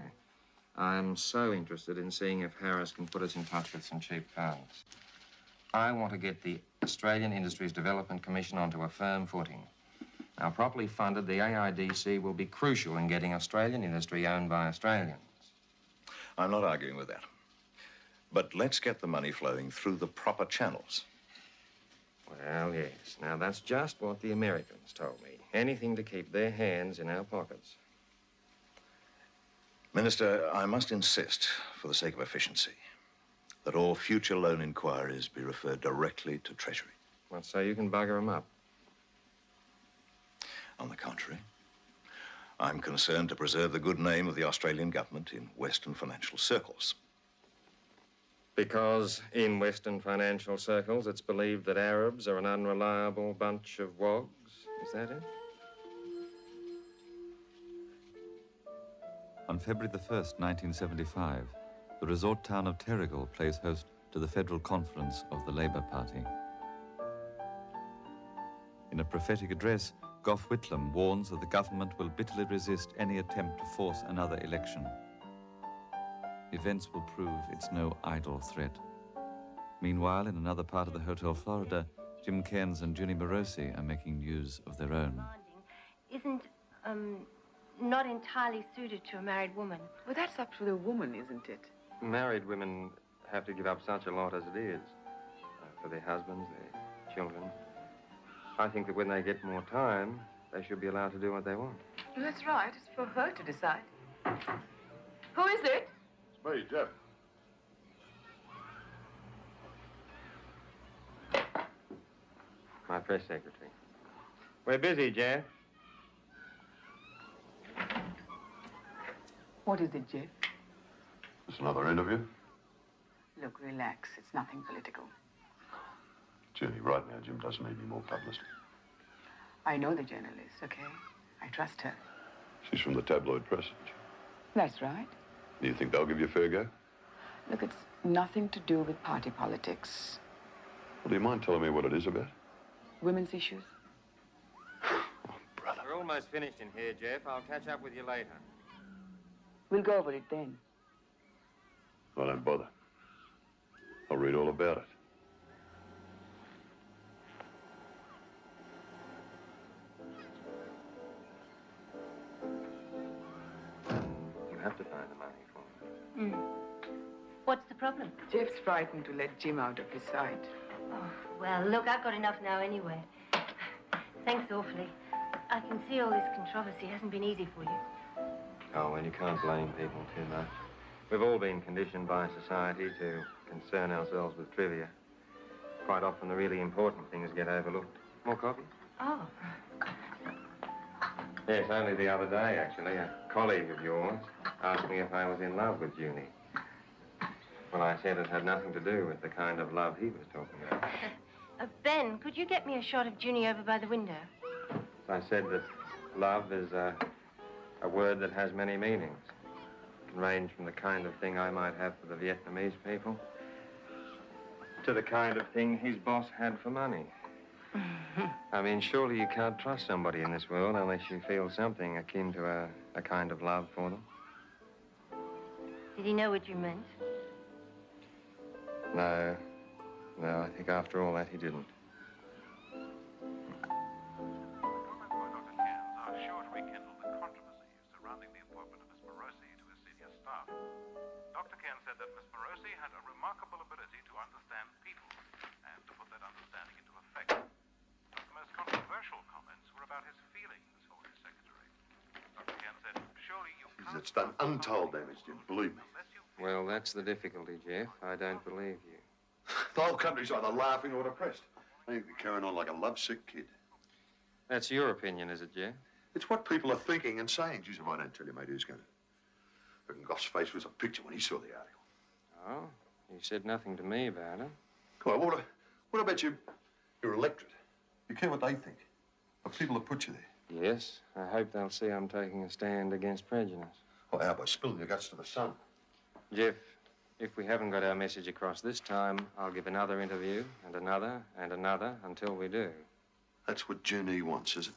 I'm so interested in seeing if Harris can put us in touch with some cheap funds. I want to get the Australian Industries Development Commission onto a firm footing. Now, properly funded, the AIDC will be crucial in getting Australian industry owned by Australians. I'm not arguing with that. But let's get the money flowing through the proper channels. Well, yes. Now, that's just what the Americans told me. Anything to keep their hands in our pockets. Minister, I must insist, for the sake of efficiency, that all future loan inquiries be referred directly to Treasury. Well, so you can bugger them up. On the contrary, I'm concerned to preserve the good name of the Australian government in Western financial circles. Because in Western financial circles, it's believed that Arabs are an unreliable bunch of wogs. Is that it? On February the 1st, 1975, the resort town of Terrigal plays host to the Federal Conference of the Labour Party. In a prophetic address, Gough Whitlam warns that the government will bitterly resist any attempt to force another election. Events will prove it's no idle threat. Meanwhile, in another part of the Hotel Florida, Jim Cairns and Junie Morosi are making news of their own. Isn't, not entirely suited to a married woman. Well, that's up to the woman, isn't it? Married women have to give up such a lot as it is. For their husbands, their children. I think that when they get more time, they should be allowed to do what they want. Well, that's right. It's for her to decide. Who is it? It's me, Jeff. My press secretary. We're busy, Jeff. What is it, Jeff? It's another interview. Look, relax. It's nothing political. Jenny, right now, Jim doesn't need any more publicity. I know the journalist, okay? I trust her. She's from the tabloid press. That's right. Do you think they'll give you a fair go? Look, it's nothing to do with party politics. Well, do you mind telling me what it is about? Women's issues. We're almost finished in here, Jeff. I'll catch up with you later. We'll go over it then. I don't bother. I'll read all about it. You have to find the money for it. What's the problem? Jeff's frightened to let Jim out of his sight. Oh, well, look, I've got enough now anyway. Thanks awfully. I can see all this controversy hasn't been easy for you. Oh, well, you can't blame people too much. We've all been conditioned by society to concern ourselves with trivia. Quite often, the really important things get overlooked. More coffee? Oh. Yes, only the other day, actually, a colleague of yours asked me if I was in love with Junie. Well, I said it had nothing to do with the kind of love he was talking about. Ben, could you get me a shot of Junie over by the window? I said that love is a word that has many meanings. It can range from the kind of thing I might have for the Vietnamese people to the kind of thing his boss had for money. I mean, surely you can't trust somebody in this world unless you feel something akin to a kind of love for them. Did he know what you meant? No, I think after all that he didn't. Dr. Kerr said that Miss Morosi had a remarkable ability to understand people and to put that understanding into effect. But the most controversial comments were about his feelings for his secretary. Dr. Kerr said, surely you can't... It's done untold damage, Jim, believe me. Well, that's the difficulty, Jeff. I don't believe you. The whole country's either laughing or depressed. They think they're carrying on like a lovesick kid. That's your opinion, is it, Jeff? It's what people are thinking and saying. Geez, if I don't tell you, mate, who's going to? I reckon Gough's face was a picture when he saw the article. Oh, he said nothing to me about it. Well, what about your electorate? You care what they think? The people that put you there. Yes, I hope they'll see I'm taking a stand against prejudice. Well, how by spilling your guts to the sun? Jeff, if we haven't got our message across this time, I'll give another interview and another and another until we do. That's what Junie wants, is it?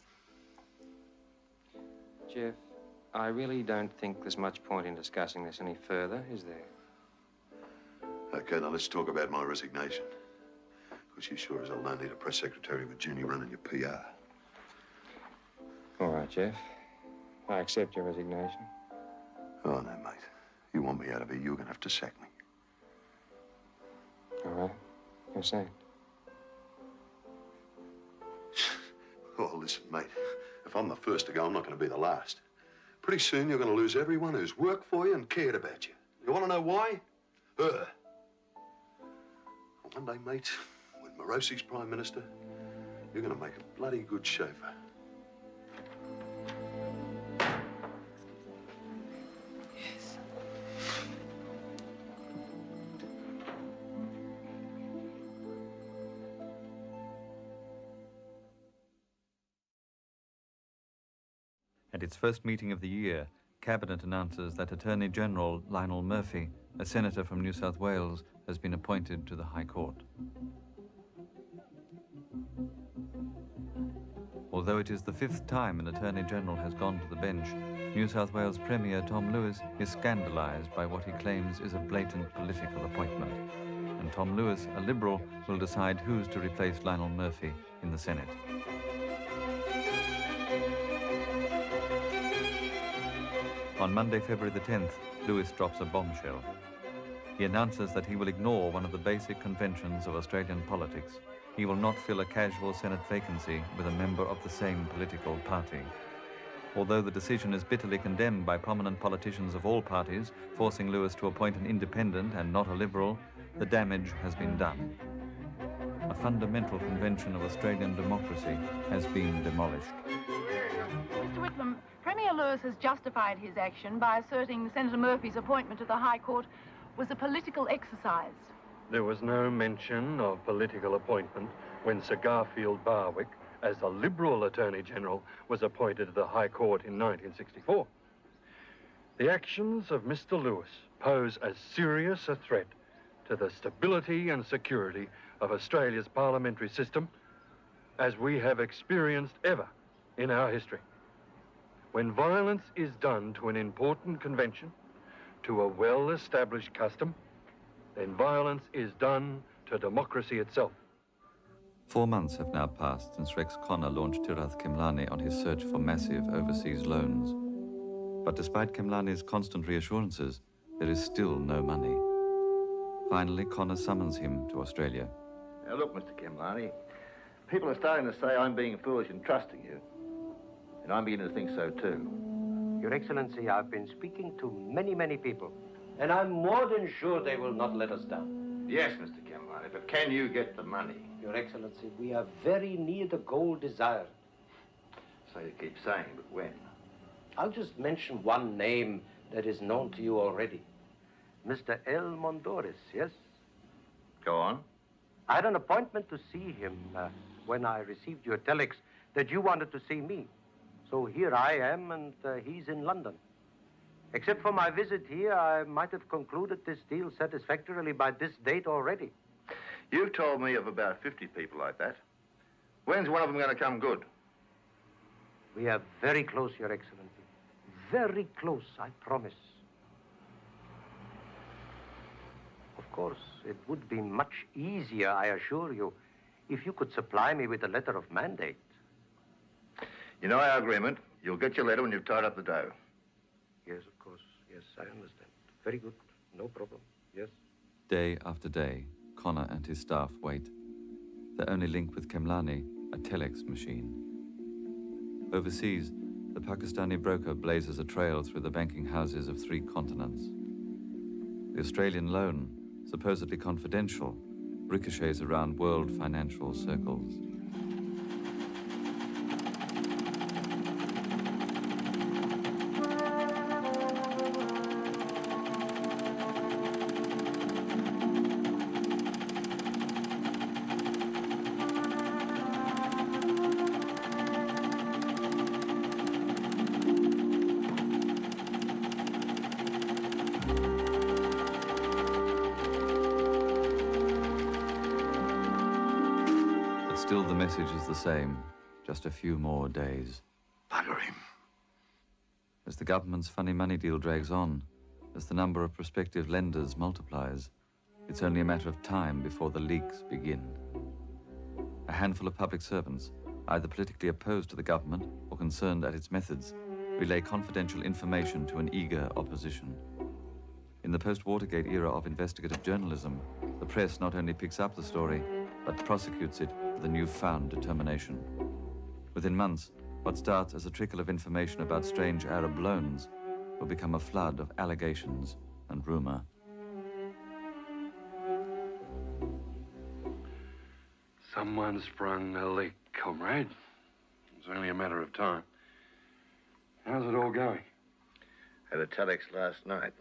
Jeff, I really don't think there's much point in discussing this any further, is there? Okay, now let's talk about my resignation. Because you sure as hell don't need a press secretary with Junie running your PR. All right, Jeff. I accept your resignation. Oh, no, mate. You want me out of here, you're going to have to sack me. All right. You're sacked. Oh, listen, mate. If I'm the first to go, I'm not going to be the last. Pretty soon, you're going to lose everyone who's worked for you and cared about you. You want to know why? Her. One day, mate, when Morosi's Prime Minister, you're going to make a bloody good chauffeur. Yes. At its first meeting of the year, Cabinet announces that Attorney General Lionel Murphy, a senator from New South Wales, has been appointed to the High Court. Although it is the 5th time an Attorney General has gone to the bench, New South Wales Premier Tom Lewis is scandalised by what he claims is a blatant political appointment. And Tom Lewis, a Liberal, will decide who's to replace Lionel Murphy in the Senate. On Monday, February the 10th, Lewis drops a bombshell. He announces that he will ignore one of the basic conventions of Australian politics. He will not fill a casual Senate vacancy with a member of the same political party. Although the decision is bitterly condemned by prominent politicians of all parties, forcing Lewis to appoint an independent and not a Liberal, the damage has been done. A fundamental convention of Australian democracy has been demolished. Mr. Whitlam, Premier Lewis has justified his action by asserting Senator Murphy's appointment to the High Court was a political exercise. There was no mention of political appointment when Sir Garfield Barwick, as the Liberal Attorney General, was appointed to the High Court in 1964. The actions of Mr. Lewis pose as serious a threat to the stability and security of Australia's parliamentary system as we have experienced ever in our history. When violence is done to an important convention, to a well-established custom, then violence is done to democracy itself. 4 months have now passed since Rex Connor launched Tirath Kemlani on his search for massive overseas loans. But despite Kemlani's constant reassurances, there is still no money. Finally, Connor summons him to Australia. Now look, Mr. Kemlani, people are starting to say I'm being foolish in trusting you. And I'm beginning to think so too. Your Excellency, I've been speaking to many people. And I'm more than sure they will not let us down. Yes, Mr. Kemlani, but can you get the money? Your Excellency, we are very near the goal desired. So you keep saying, but when? I'll just mention one name that is known to you already. Mr. L. Mondoris, yes? Go on. I had an appointment to see him when I received your telex that you wanted to see me. So here I am, and he's in London. Except for my visit here, I might have concluded this deal satisfactorily by this date already. You've told me of about 50 people like that. When's one of them going to come good? We are very close, Your Excellency. Very close, I promise. Of course, it would be much easier, I assure you, if you could supply me with a letter of mandate. You know our agreement. You'll get your letter when you've tied up the dough. Yes, of course. Yes, I understand. Very good. No problem. Yes. Day after day, Connor and his staff wait. Their only link with Kemlani, a telex machine. Overseas, the Pakistani broker blazes a trail through the banking houses of 3 continents. The Australian loan, supposedly confidential, ricochets around world financial circles. Still the message is the same, just a few more days. Bugger him. As the government's funny money deal drags on, as the number of prospective lenders multiplies, it's only a matter of time before the leaks begin. A handful of public servants, either politically opposed to the government or concerned at its methods, relay confidential information to an eager opposition. In the post-Watergate era of investigative journalism, the press not only picks up the story, but prosecutes it with a newfound determination. Within months, what starts as a trickle of information about strange Arab loans will become a flood of allegations and rumor. Someone sprung a leak, comrade. It's only a matter of time. How's it all going? Had a telex last night.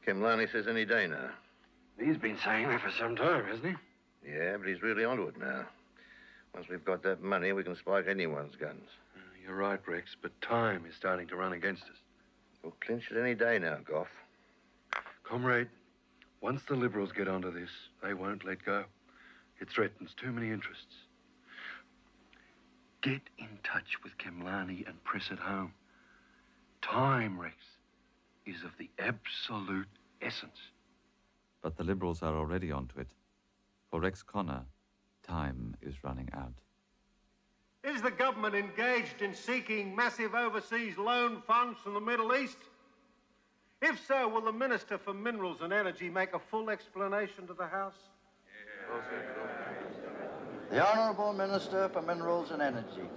Kimlani says any day now. He's been saying that for some time, hasn't he? Yeah, but he's really onto it now. Once we've got that money, we can spike anyone's guns. You're right, Rex, but time is starting to run against us. We'll clinch it any day now, Gough. Comrade, once the Liberals get onto this, they won't let go. It threatens too many interests. Get in touch with Kimlani and press it home. Time, Rex, is of the absolute essence. But the Liberals are already onto it. For Rex Connor, time is running out. Is the government engaged in seeking massive overseas loan funds from the Middle East? If so, will the Minister for Minerals and Energy make a full explanation to the House? The Honourable Minister for Minerals and Energy.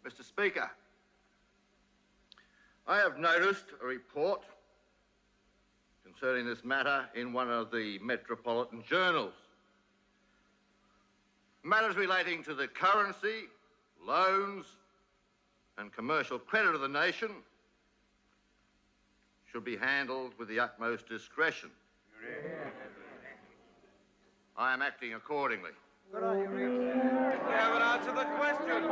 Mr. Speaker, I have noticed a report concerning this matter in one of the metropolitan journals. Matters relating to the currency, loans, and commercial credit of the nation should be handled with the utmost discretion. I am acting accordingly. You haven't answered the question.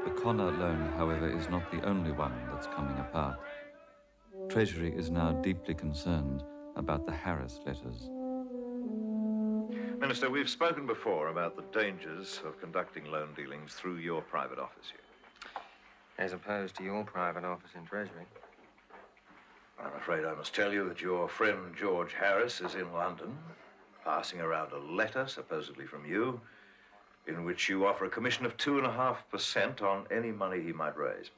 The Connor loan, however, is not the only one that's coming apart. Treasury is now deeply concerned about the Harris letters. Minister, we've spoken before about the dangers of conducting loan dealings through your private office here. As opposed to your private office in Treasury. I'm afraid I must tell you that your friend George Harris is in London, passing around a letter, supposedly from you, in which you offer a commission of 2.5% on any money he might raise.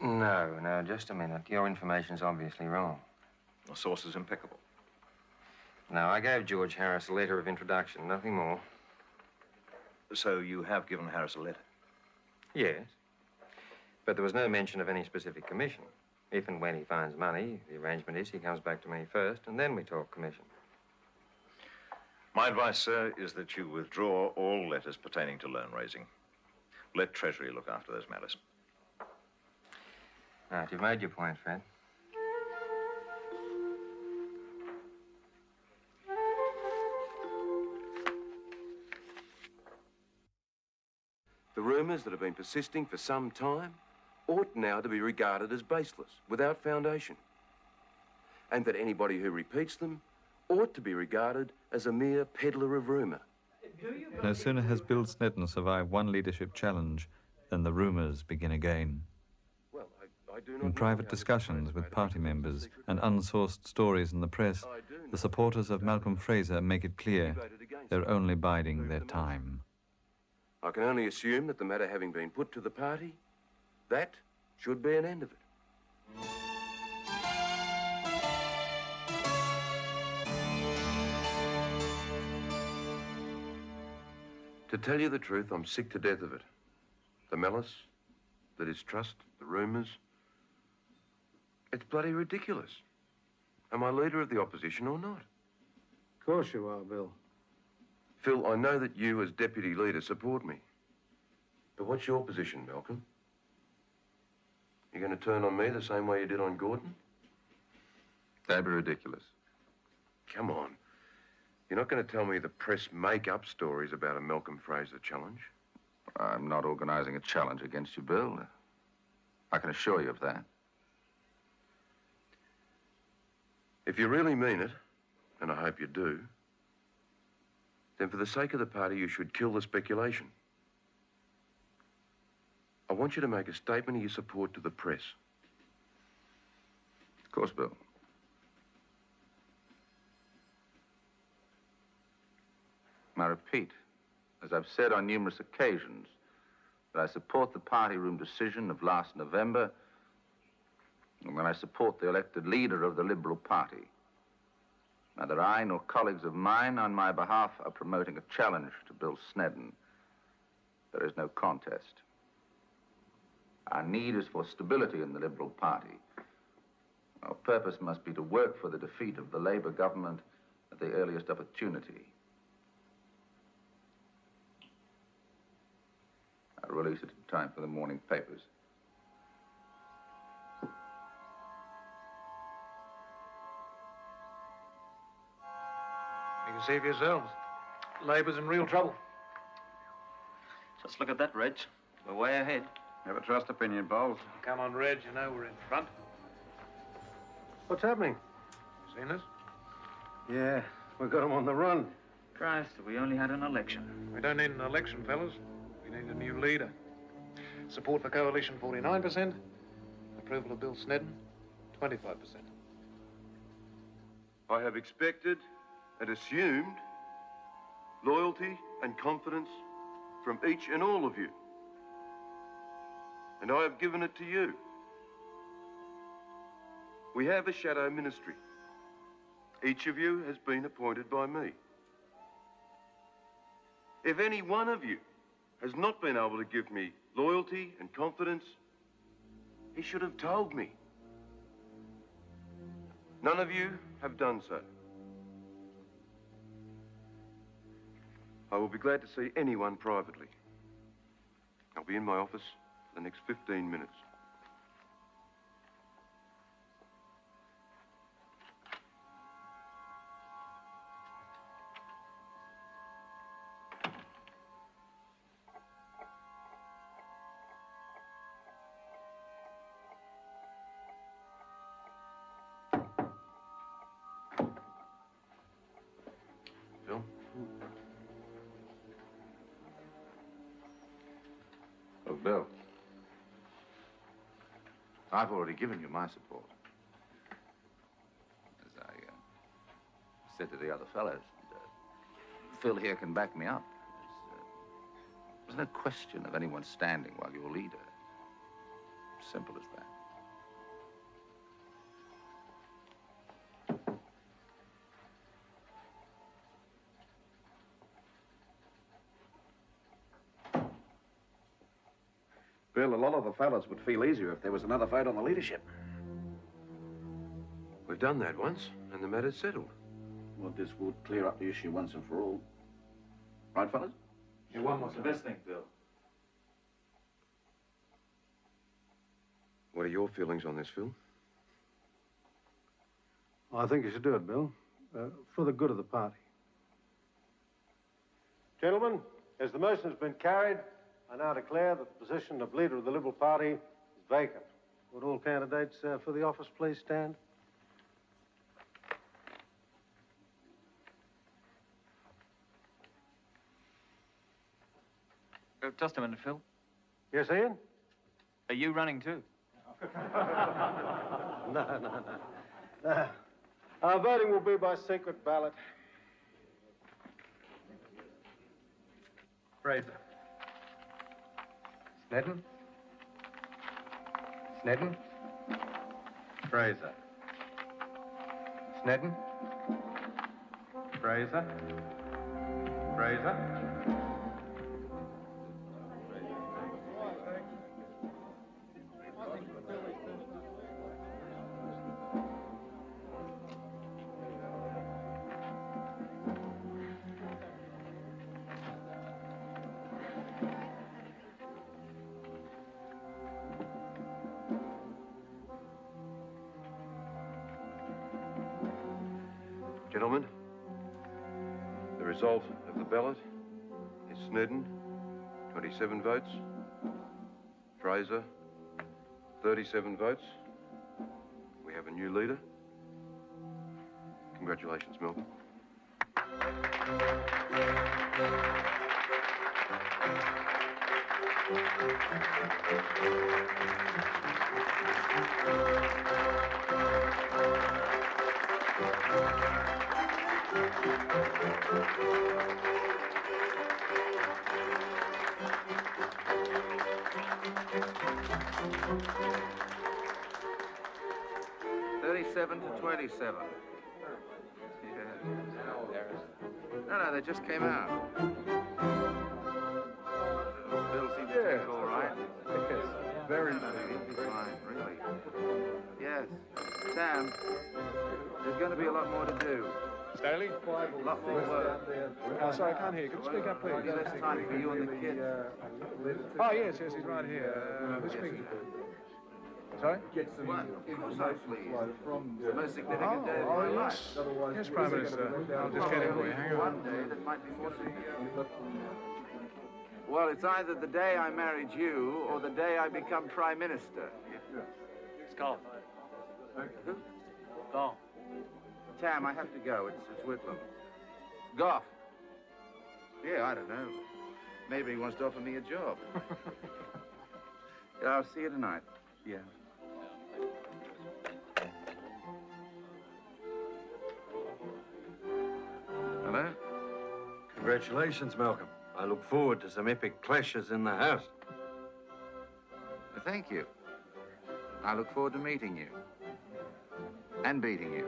No, just a minute. Your information's obviously wrong. The source is impeccable. No, I gave George Harris a letter of introduction, nothing more. So you have given Harris a letter? Yes. But there was no mention of any specific commission. If and when he finds money, the arrangement is he comes back to me first, and then we talk commission. My advice, sir, is that you withdraw all letters pertaining to loan raising. Let Treasury look after those matters. Right, you've made your point, Fred. The rumours that have been persisting for some time ought now to be regarded as baseless, without foundation. And that anybody who repeats them ought to be regarded as a mere peddler of rumour. No sooner has Bill Snedden survived one leadership challenge than the rumours begin again. Well, I do not In private discussions with party members and unsourced stories in the press, the supporters of Malcolm Fraser make it clear they're only biding their time. I can only assume that the matter having been put to the party, that should be an end of it. To tell you the truth, I'm sick to death of it. The malice, the distrust, the rumours. It's bloody ridiculous. Am I leader of the opposition or not? Of course you are, Bill. Phil, I know that you as deputy leader support me. But what's your position, Malcolm? You going to turn on me the same way you did on Gordon? That'd be ridiculous. Come on. You're not going to tell me the press make up stories about a Malcolm Fraser challenge? I'm not organizing a challenge against you, Bill. I can assure you of that. If you really mean it, and I hope you do, then for the sake of the party, you should kill the speculation. I want you to make a statement of your support to the press. Of course, Bill. I repeat, as I've said on numerous occasions, that I support the party room decision of last November, and that I support the elected leader of the Liberal Party. Neither I nor colleagues of mine on my behalf are promoting a challenge to Bill Snedden. There is no contest. Our need is for stability in the Liberal Party. Our purpose must be to work for the defeat of the Labour government at the earliest opportunity. I'll release it in time for the morning papers. You can see for yourselves. Labour's in real trouble. Just look at that, Reg. We're way ahead. Never trust opinion polls. Come on, Reg, you know we're in front. What's happening? Seen us? Yeah, we got them on the run. Christ, we only had an election. We don't need an election, fellas. We need a new leader. Support for coalition, 49%. Approval of Bill Snedden, 25%. I have expected and assumed loyalty and confidence from each and all of you. And I have given it to you. We have a shadow ministry. Each of you has been appointed by me. If any one of you has not been able to give me loyalty and confidence, he should have told me. None of you have done so. I will be glad to see anyone privately. I'll be in my office for the next 15 minutes. Phil? Oh, Bill. I've already given you my support. As I said to the other fellows, Phil here can back me up. There's no question of anyone standing while you're leader. Simple as that. Bill, a lot of the fellas would feel easier if there was another vote on the leadership. We've done that once, and the matter's settled. Well, this would clear up the issue once and for all. Right, fellas? Yeah, one was the best thing, Bill. What are your feelings on this, Phil? I think you should do it, Bill, for the good of the party. Gentlemen, as the motion has been carried, I now declare that the position of leader of the Liberal Party is vacant. Would all candidates for the office please stand? Just a minute, Phil. Yes, Ian? Are you running too? No. Our voting will be by secret ballot. Fraser. Snedden? Snedden? Fraser. Snedden? Fraser? Fraser? Gentlemen, result of the ballot is Snedden, 27 votes. Fraser, 37 votes. We have a new leader. Congratulations, Malcolm. $37 to 27. Yeah. No, they just came out. Bill seems to take it all right. Yes, very He'll be fine, really. Yes. Sam, there's going to be a lot more to do. Staley? A lot more work. Oh, sorry, I can't hear you. Could you speak up, please? There'll be less time for you and the kids. Oh, yes, he's right here. Who's speaking? Sorry? What? Of course I please. It's the most significant day of my life. Yes, Prime Minister. I'll just get him for you. Hang on. One day that might be more significant. Well, it's either the day I married you or the day I become Prime Minister. Skull. Who? Gone. Tam, I have to go. It's Whitlam. Gough. Yeah, I don't know. Maybe he wants to offer me a job. Yeah, I'll see you tonight. Yeah. Hello? Congratulations, Malcolm. I look forward to some epic clashes in the House. Thank you. I look forward to meeting you. And beating you.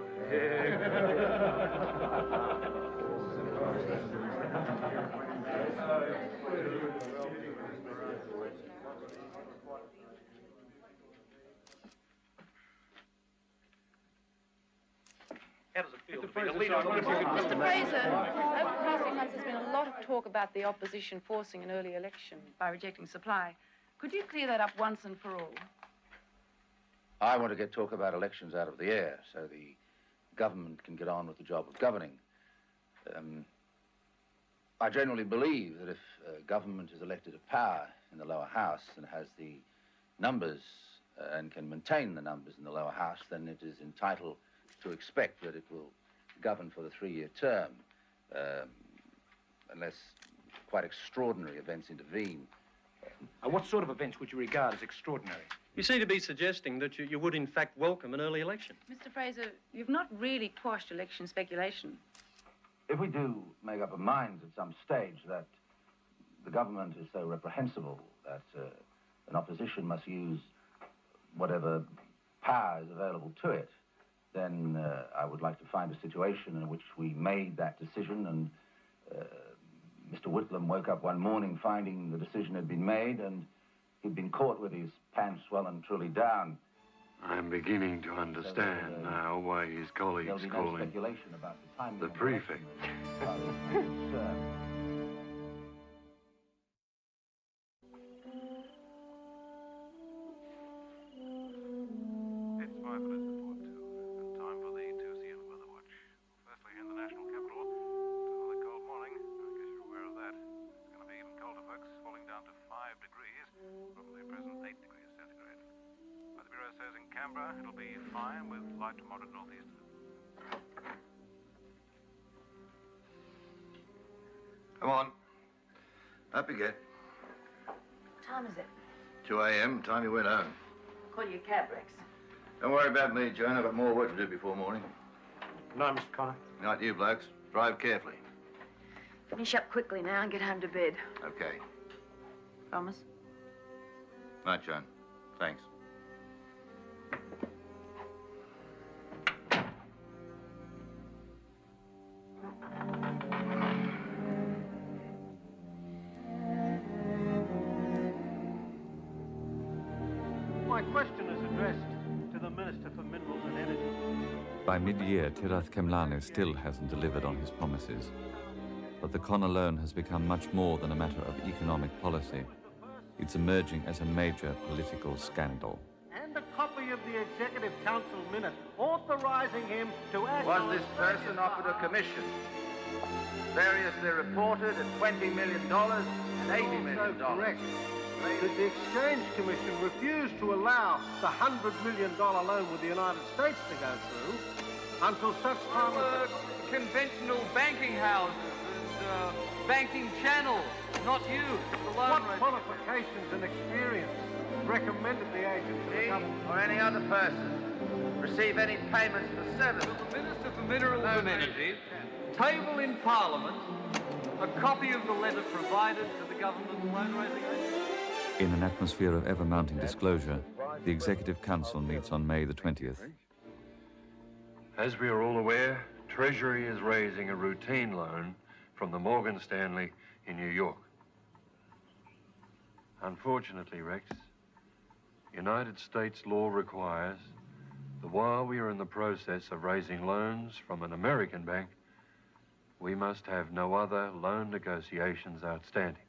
How does it feel to be Mr. the leader of the Mr. Fraser, over the past few months there's been a lot of talk about the opposition forcing an early election by rejecting supply. Could you clear that up once and for all? I want to get talk about elections out of the air so the government can get on with the job of governing. I generally believe that if government is elected to power in the lower house and has the numbers and can maintain the numbers in the lower house, then it is entitled to expect that it will govern for the 3-year term, unless quite extraordinary events intervene. What sort of events would you regard as extraordinary? You seem to be suggesting that you would, in fact, welcome an early election. Mr. Fraser, you've not really quashed election speculation. If we do make up our minds at some stage that the government is so reprehensible that an opposition must use whatever power is available to it, then I would like to find a situation in which we made that decision and Mr. Whitlam woke up one morning finding the decision had been made and he'd been caught with his pants well and truly down. I'm beginning to understand now why his colleagues call him the prefect. It's 5 minutes before 2, and time for the 2CN weather watch. Firstly, in the national capital, it's another cold morning. I guess you're aware of that. It's going to be even colder, folks, falling down to 5 degrees from the present 8 degrees centigrade. Weather Bureau says in Canberra it'll be fine with light to moderate northeast. Come on. Up you get. What time is it? 2 a.m., time you went home. Call you a cab, Rex. Don't worry about me, Joan. I've got more work to do before morning. No, Mr. Connor. Night to you, blokes. Drive carefully. Finish up quickly now and get home to bed. Okay. Promise? Night, Joan. Thanks. My question is addressed to the Minister for Minerals and Energy. By mid-year, Tirath Kemlani still hasn't delivered on his promises. But the con alone has become much more than a matter of economic policy. It's emerging as a major political scandal. And a copy of the Executive Council minute authorizing him to act Was on this person offered a commission? variously reported at $20 million and $80 million. Correct. That the Exchange Commission refused to allow the $100 million loan with the United States to go through until such time as... Conventional banking houses and banking channels, not you, the loan What rate. qualifications and experience recommended the agent to the government? Or any other person receive any payments for services? The Minister for Minerals and Energy table in Parliament a copy of the letter provided to the government's loan-raising agency. In an atmosphere of ever-mounting disclosure, the Executive Council meets on May the 20th. As we are all aware, Treasury is raising a routine loan from the Morgan Stanley in New York. Unfortunately, Rex, United States law requires that while we are in the process of raising loans from an American bank, we must have no other loan negotiations outstanding.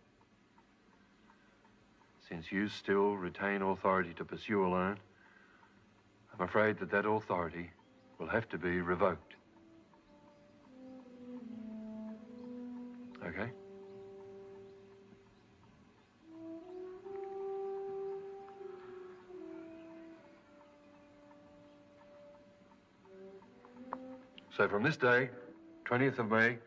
Since you still retain authority to pursue a loan, I'm afraid that that authority will have to be revoked. Okay? So from this day, 20th of May,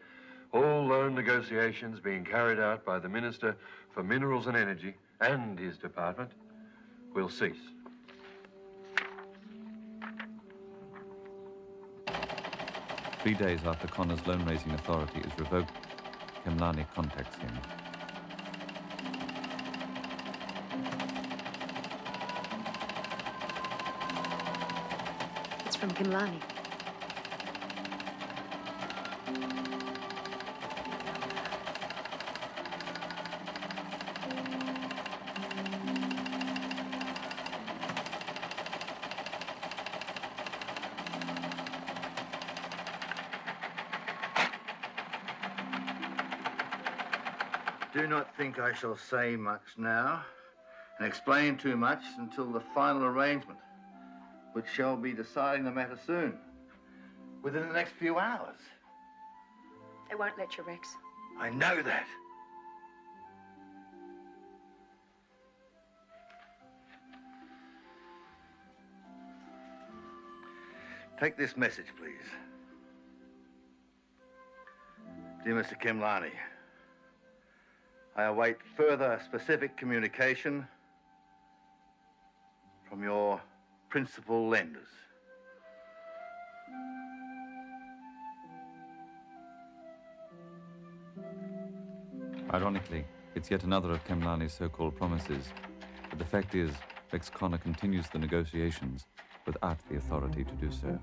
all loan negotiations being carried out by the Minister for Minerals and Energy and his department will cease. Three days after Connor's loan-raising authority is revoked, Khemlani contacts him. It's from Khemlani. Do not think I shall say much now and explain too much until the final arrangement, which shall be deciding the matter soon, within the next few hours. They won't let you, Rex. I know that. Take this message, please. Dear Mr. Khemlani, I await further specific communication from your principal lenders. Ironically, it's yet another of Khemlani's so-called promises, but the fact is, Rex Connor continues the negotiations without the authority to do so.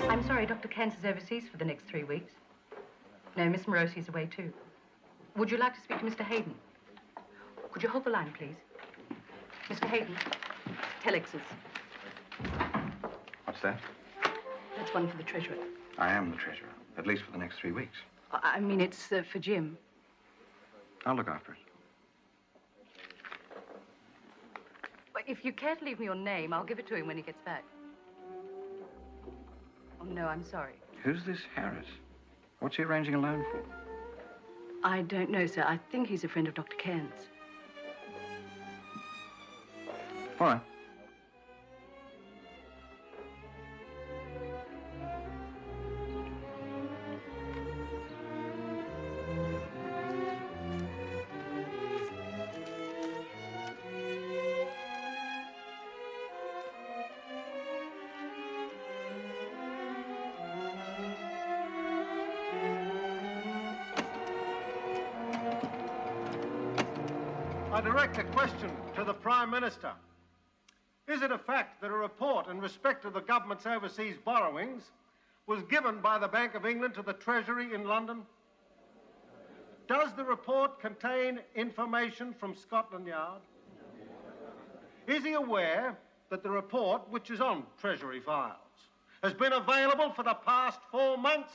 I'm sorry, Dr. Cancer's overseas for the next 3 weeks. No, Miss Morosi's away too. Would you like to speak to Mr. Hayden? Could you hold the line, please? Mr. Hayden, telexes. What's that? That's one for the treasurer. I am the treasurer, at least for the next 3 weeks. I mean, it's for Jim. I'll look after it. But if you can't leave me your name, I'll give it to him when he gets back. Oh, no, I'm sorry. Who's this Harris? What's he arranging a loan for? I don't know, sir. I think he's a friend of Dr. Cairns. All right. I direct a question to the Prime Minister. Is it a fact that a report in respect of the government's overseas borrowings was given by the Bank of England to the Treasury in London? Does the report contain information from Scotland Yard? Is he aware that the report, which is on Treasury files, has been available for the past 4 months?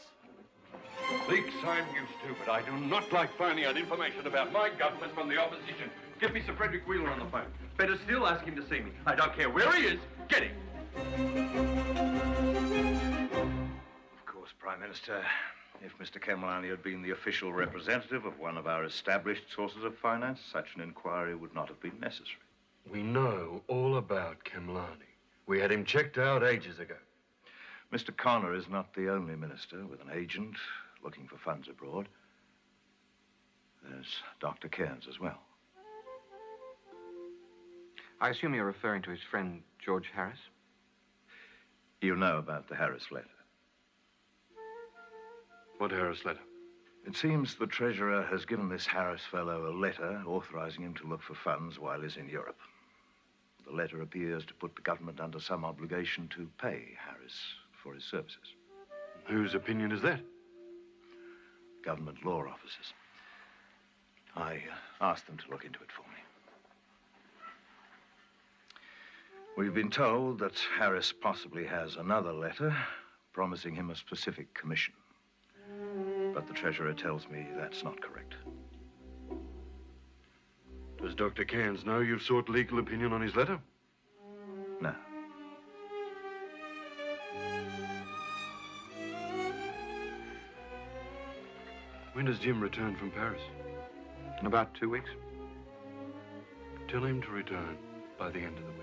Leaks I'm used to, but I do not like finding out information about my government from the opposition. Get me Sir Frederick Wheeler on the phone. Better still, ask him to see me. I don't care where he is. Get him. Of course, Prime Minister, if Mr. Khemlani had been the official representative of one of our established sources of finance, such an inquiry would not have been necessary. We know all about Khemlani. We had him checked out ages ago. Mr. Connor is not the only minister with an agent looking for funds abroad. There's Dr. Cairns as well. I assume you're referring to his friend, George Harris? You know about the Harris letter. What Harris letter? It seems the Treasurer has given this Harris fellow a letter authorizing him to look for funds while he's in Europe. The letter appears to put the government under some obligation to pay Harris for his services. Whose opinion is that? Government law officers. I asked them to look into it for me. We've been told that Harris possibly has another letter promising him a specific commission. But the Treasurer tells me that's not correct. Does Dr. Cairns know you've sought legal opinion on his letter? No. When does Jim return from Paris? In about 2 weeks. Tell him to return by the end of the week.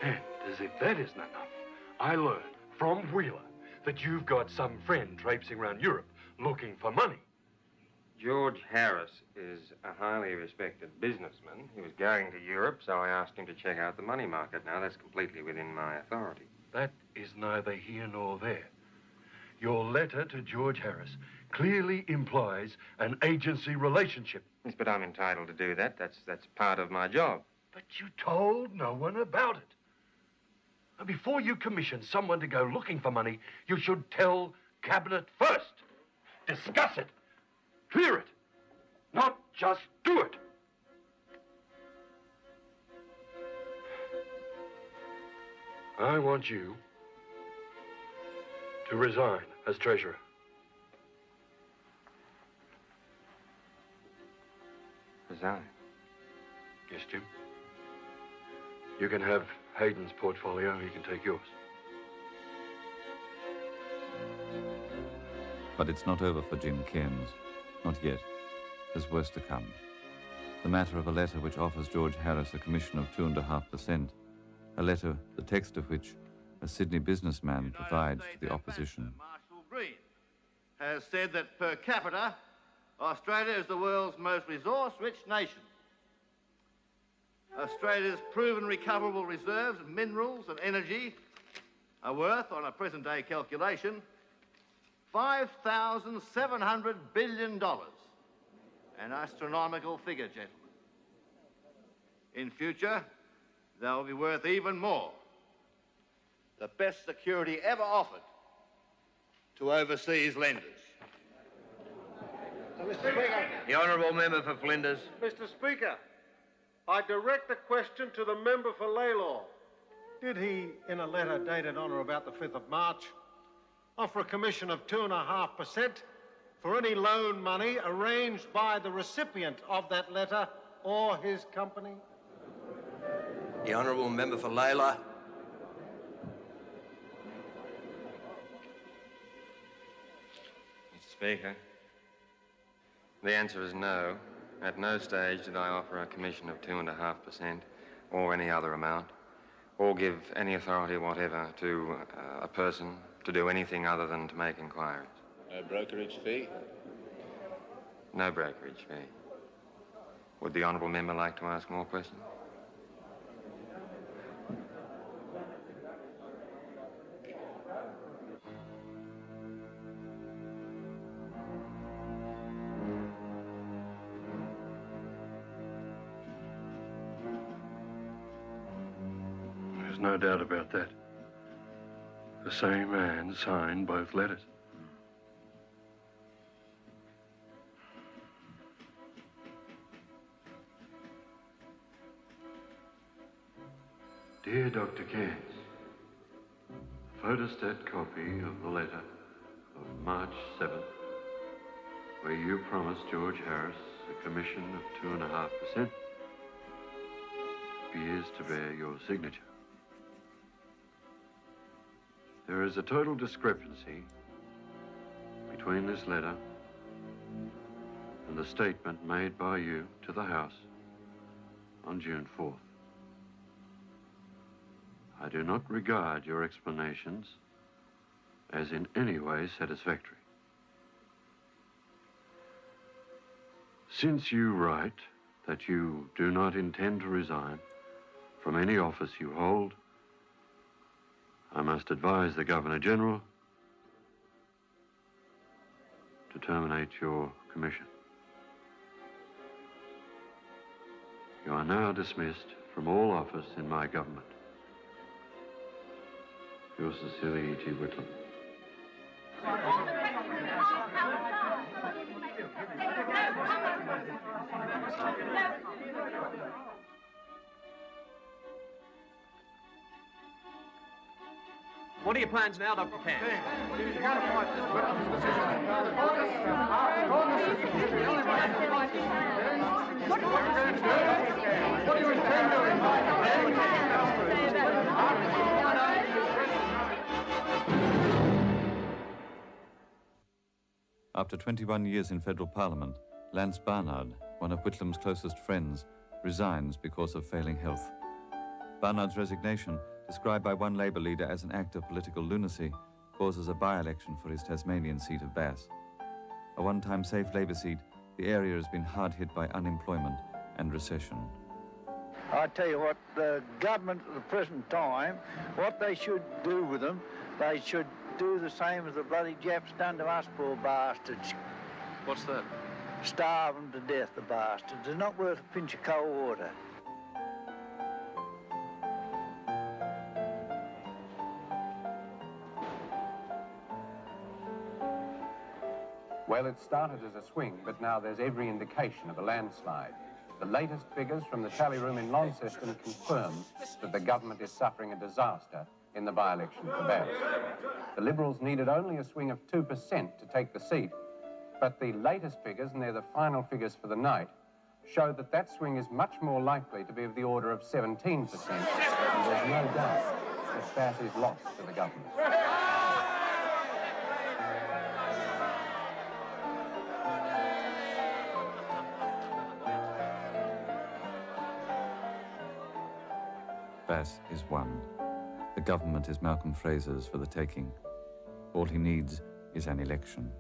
And as if that isn't enough, I learned from Wheeler that you've got some friend traipsing around Europe looking for money. George Harris is a highly respected businessman. He was going to Europe, so I asked him to check out the money market. Now, that's completely within my authority. That is neither here nor there. Your letter to George Harris clearly implies an agency relationship. Yes, but I'm entitled to do that. That's part of my job. But you told no one about it. Now, before you commission someone to go looking for money, you should tell Cabinet first. Discuss it. Clear it. Not just do it. I want you to resign as Treasurer. Resign? Yes, Jim. You can have Hayden's portfolio, he can take yours. But it's not over for Jim Cairns. Not yet. There's worse to come. The matter of a letter which offers George Harris a commission of 2.5%. A letter, the text of which a Sydney businessman provides to the opposition. Marshall Green has said that per capita, Australia is the world's most resource-rich nation. Australia's proven recoverable reserves of minerals and energy are worth, on a present-day calculation, $5,700 billion. An astronomical figure, gentlemen. In future, they'll be worth even more. The best security ever offered to overseas lenders. Mr. Speaker. The Honourable Member for Flinders. Mr. Speaker, I direct the question to the member for Laylaw. Did he, in a letter dated on or about the 5th of March, offer a commission of 2.5% for any loan money arranged by the recipient of that letter or his company? The Honourable Member for Layla. Mr. Speaker, the answer is no. At no stage did I offer a commission of 2.5% or any other amount, or give any authority whatever to a person to do anything other than to make inquiries. No brokerage fee? No brokerage fee. Would the honourable member like to ask more questions? There's no doubt about that. The same man signed both letters. Dear Dr. Cairns, photostat copy of the letter of March 7th, where you promised George Harris a commission of 2.5%. He is to bear your signature. There is a total discrepancy between this letter and the statement made by you to the House on June 4th. I do not regard your explanations as in any way satisfactory. Since you write that you do not intend to resign from any office you hold, I must advise the Governor-General to terminate your commission. You are now dismissed from all office in my government. Yours sincerely, E.G. Whitlam. What are your plans now, Dr. Kerr? What do you intend doing? After 21 years in federal parliament, Lance Barnard, one of Whitlam's closest friends, resigns because of failing health. Barnard's resignation, described by one Labour leader as an act of political lunacy, causes a by-election for his Tasmanian seat of Bass. A one-time safe Labour seat, the area has been hard hit by unemployment and recession. I tell you what, the government at the present time, what they should do with them, they should do the same as the bloody Japs done to us poor bastards. What's that? Starve them to death, the bastards. They're not worth a pinch of cold water. Well, it started as a swing, but now there's every indication of a landslide. The latest figures from the tally room in Launceston confirm that the government is suffering a disaster in the by-election for Bass. The Liberals needed only a swing of 2% to take the seat, but the latest figures, and they're the final figures for the night, show that that swing is much more likely to be of the order of 17%, and there's no doubt that Bass is lost to the government. Bass is won. The government is Malcolm Fraser's for the taking. All he needs is an election.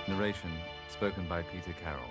Narration spoken by Peter Carroll.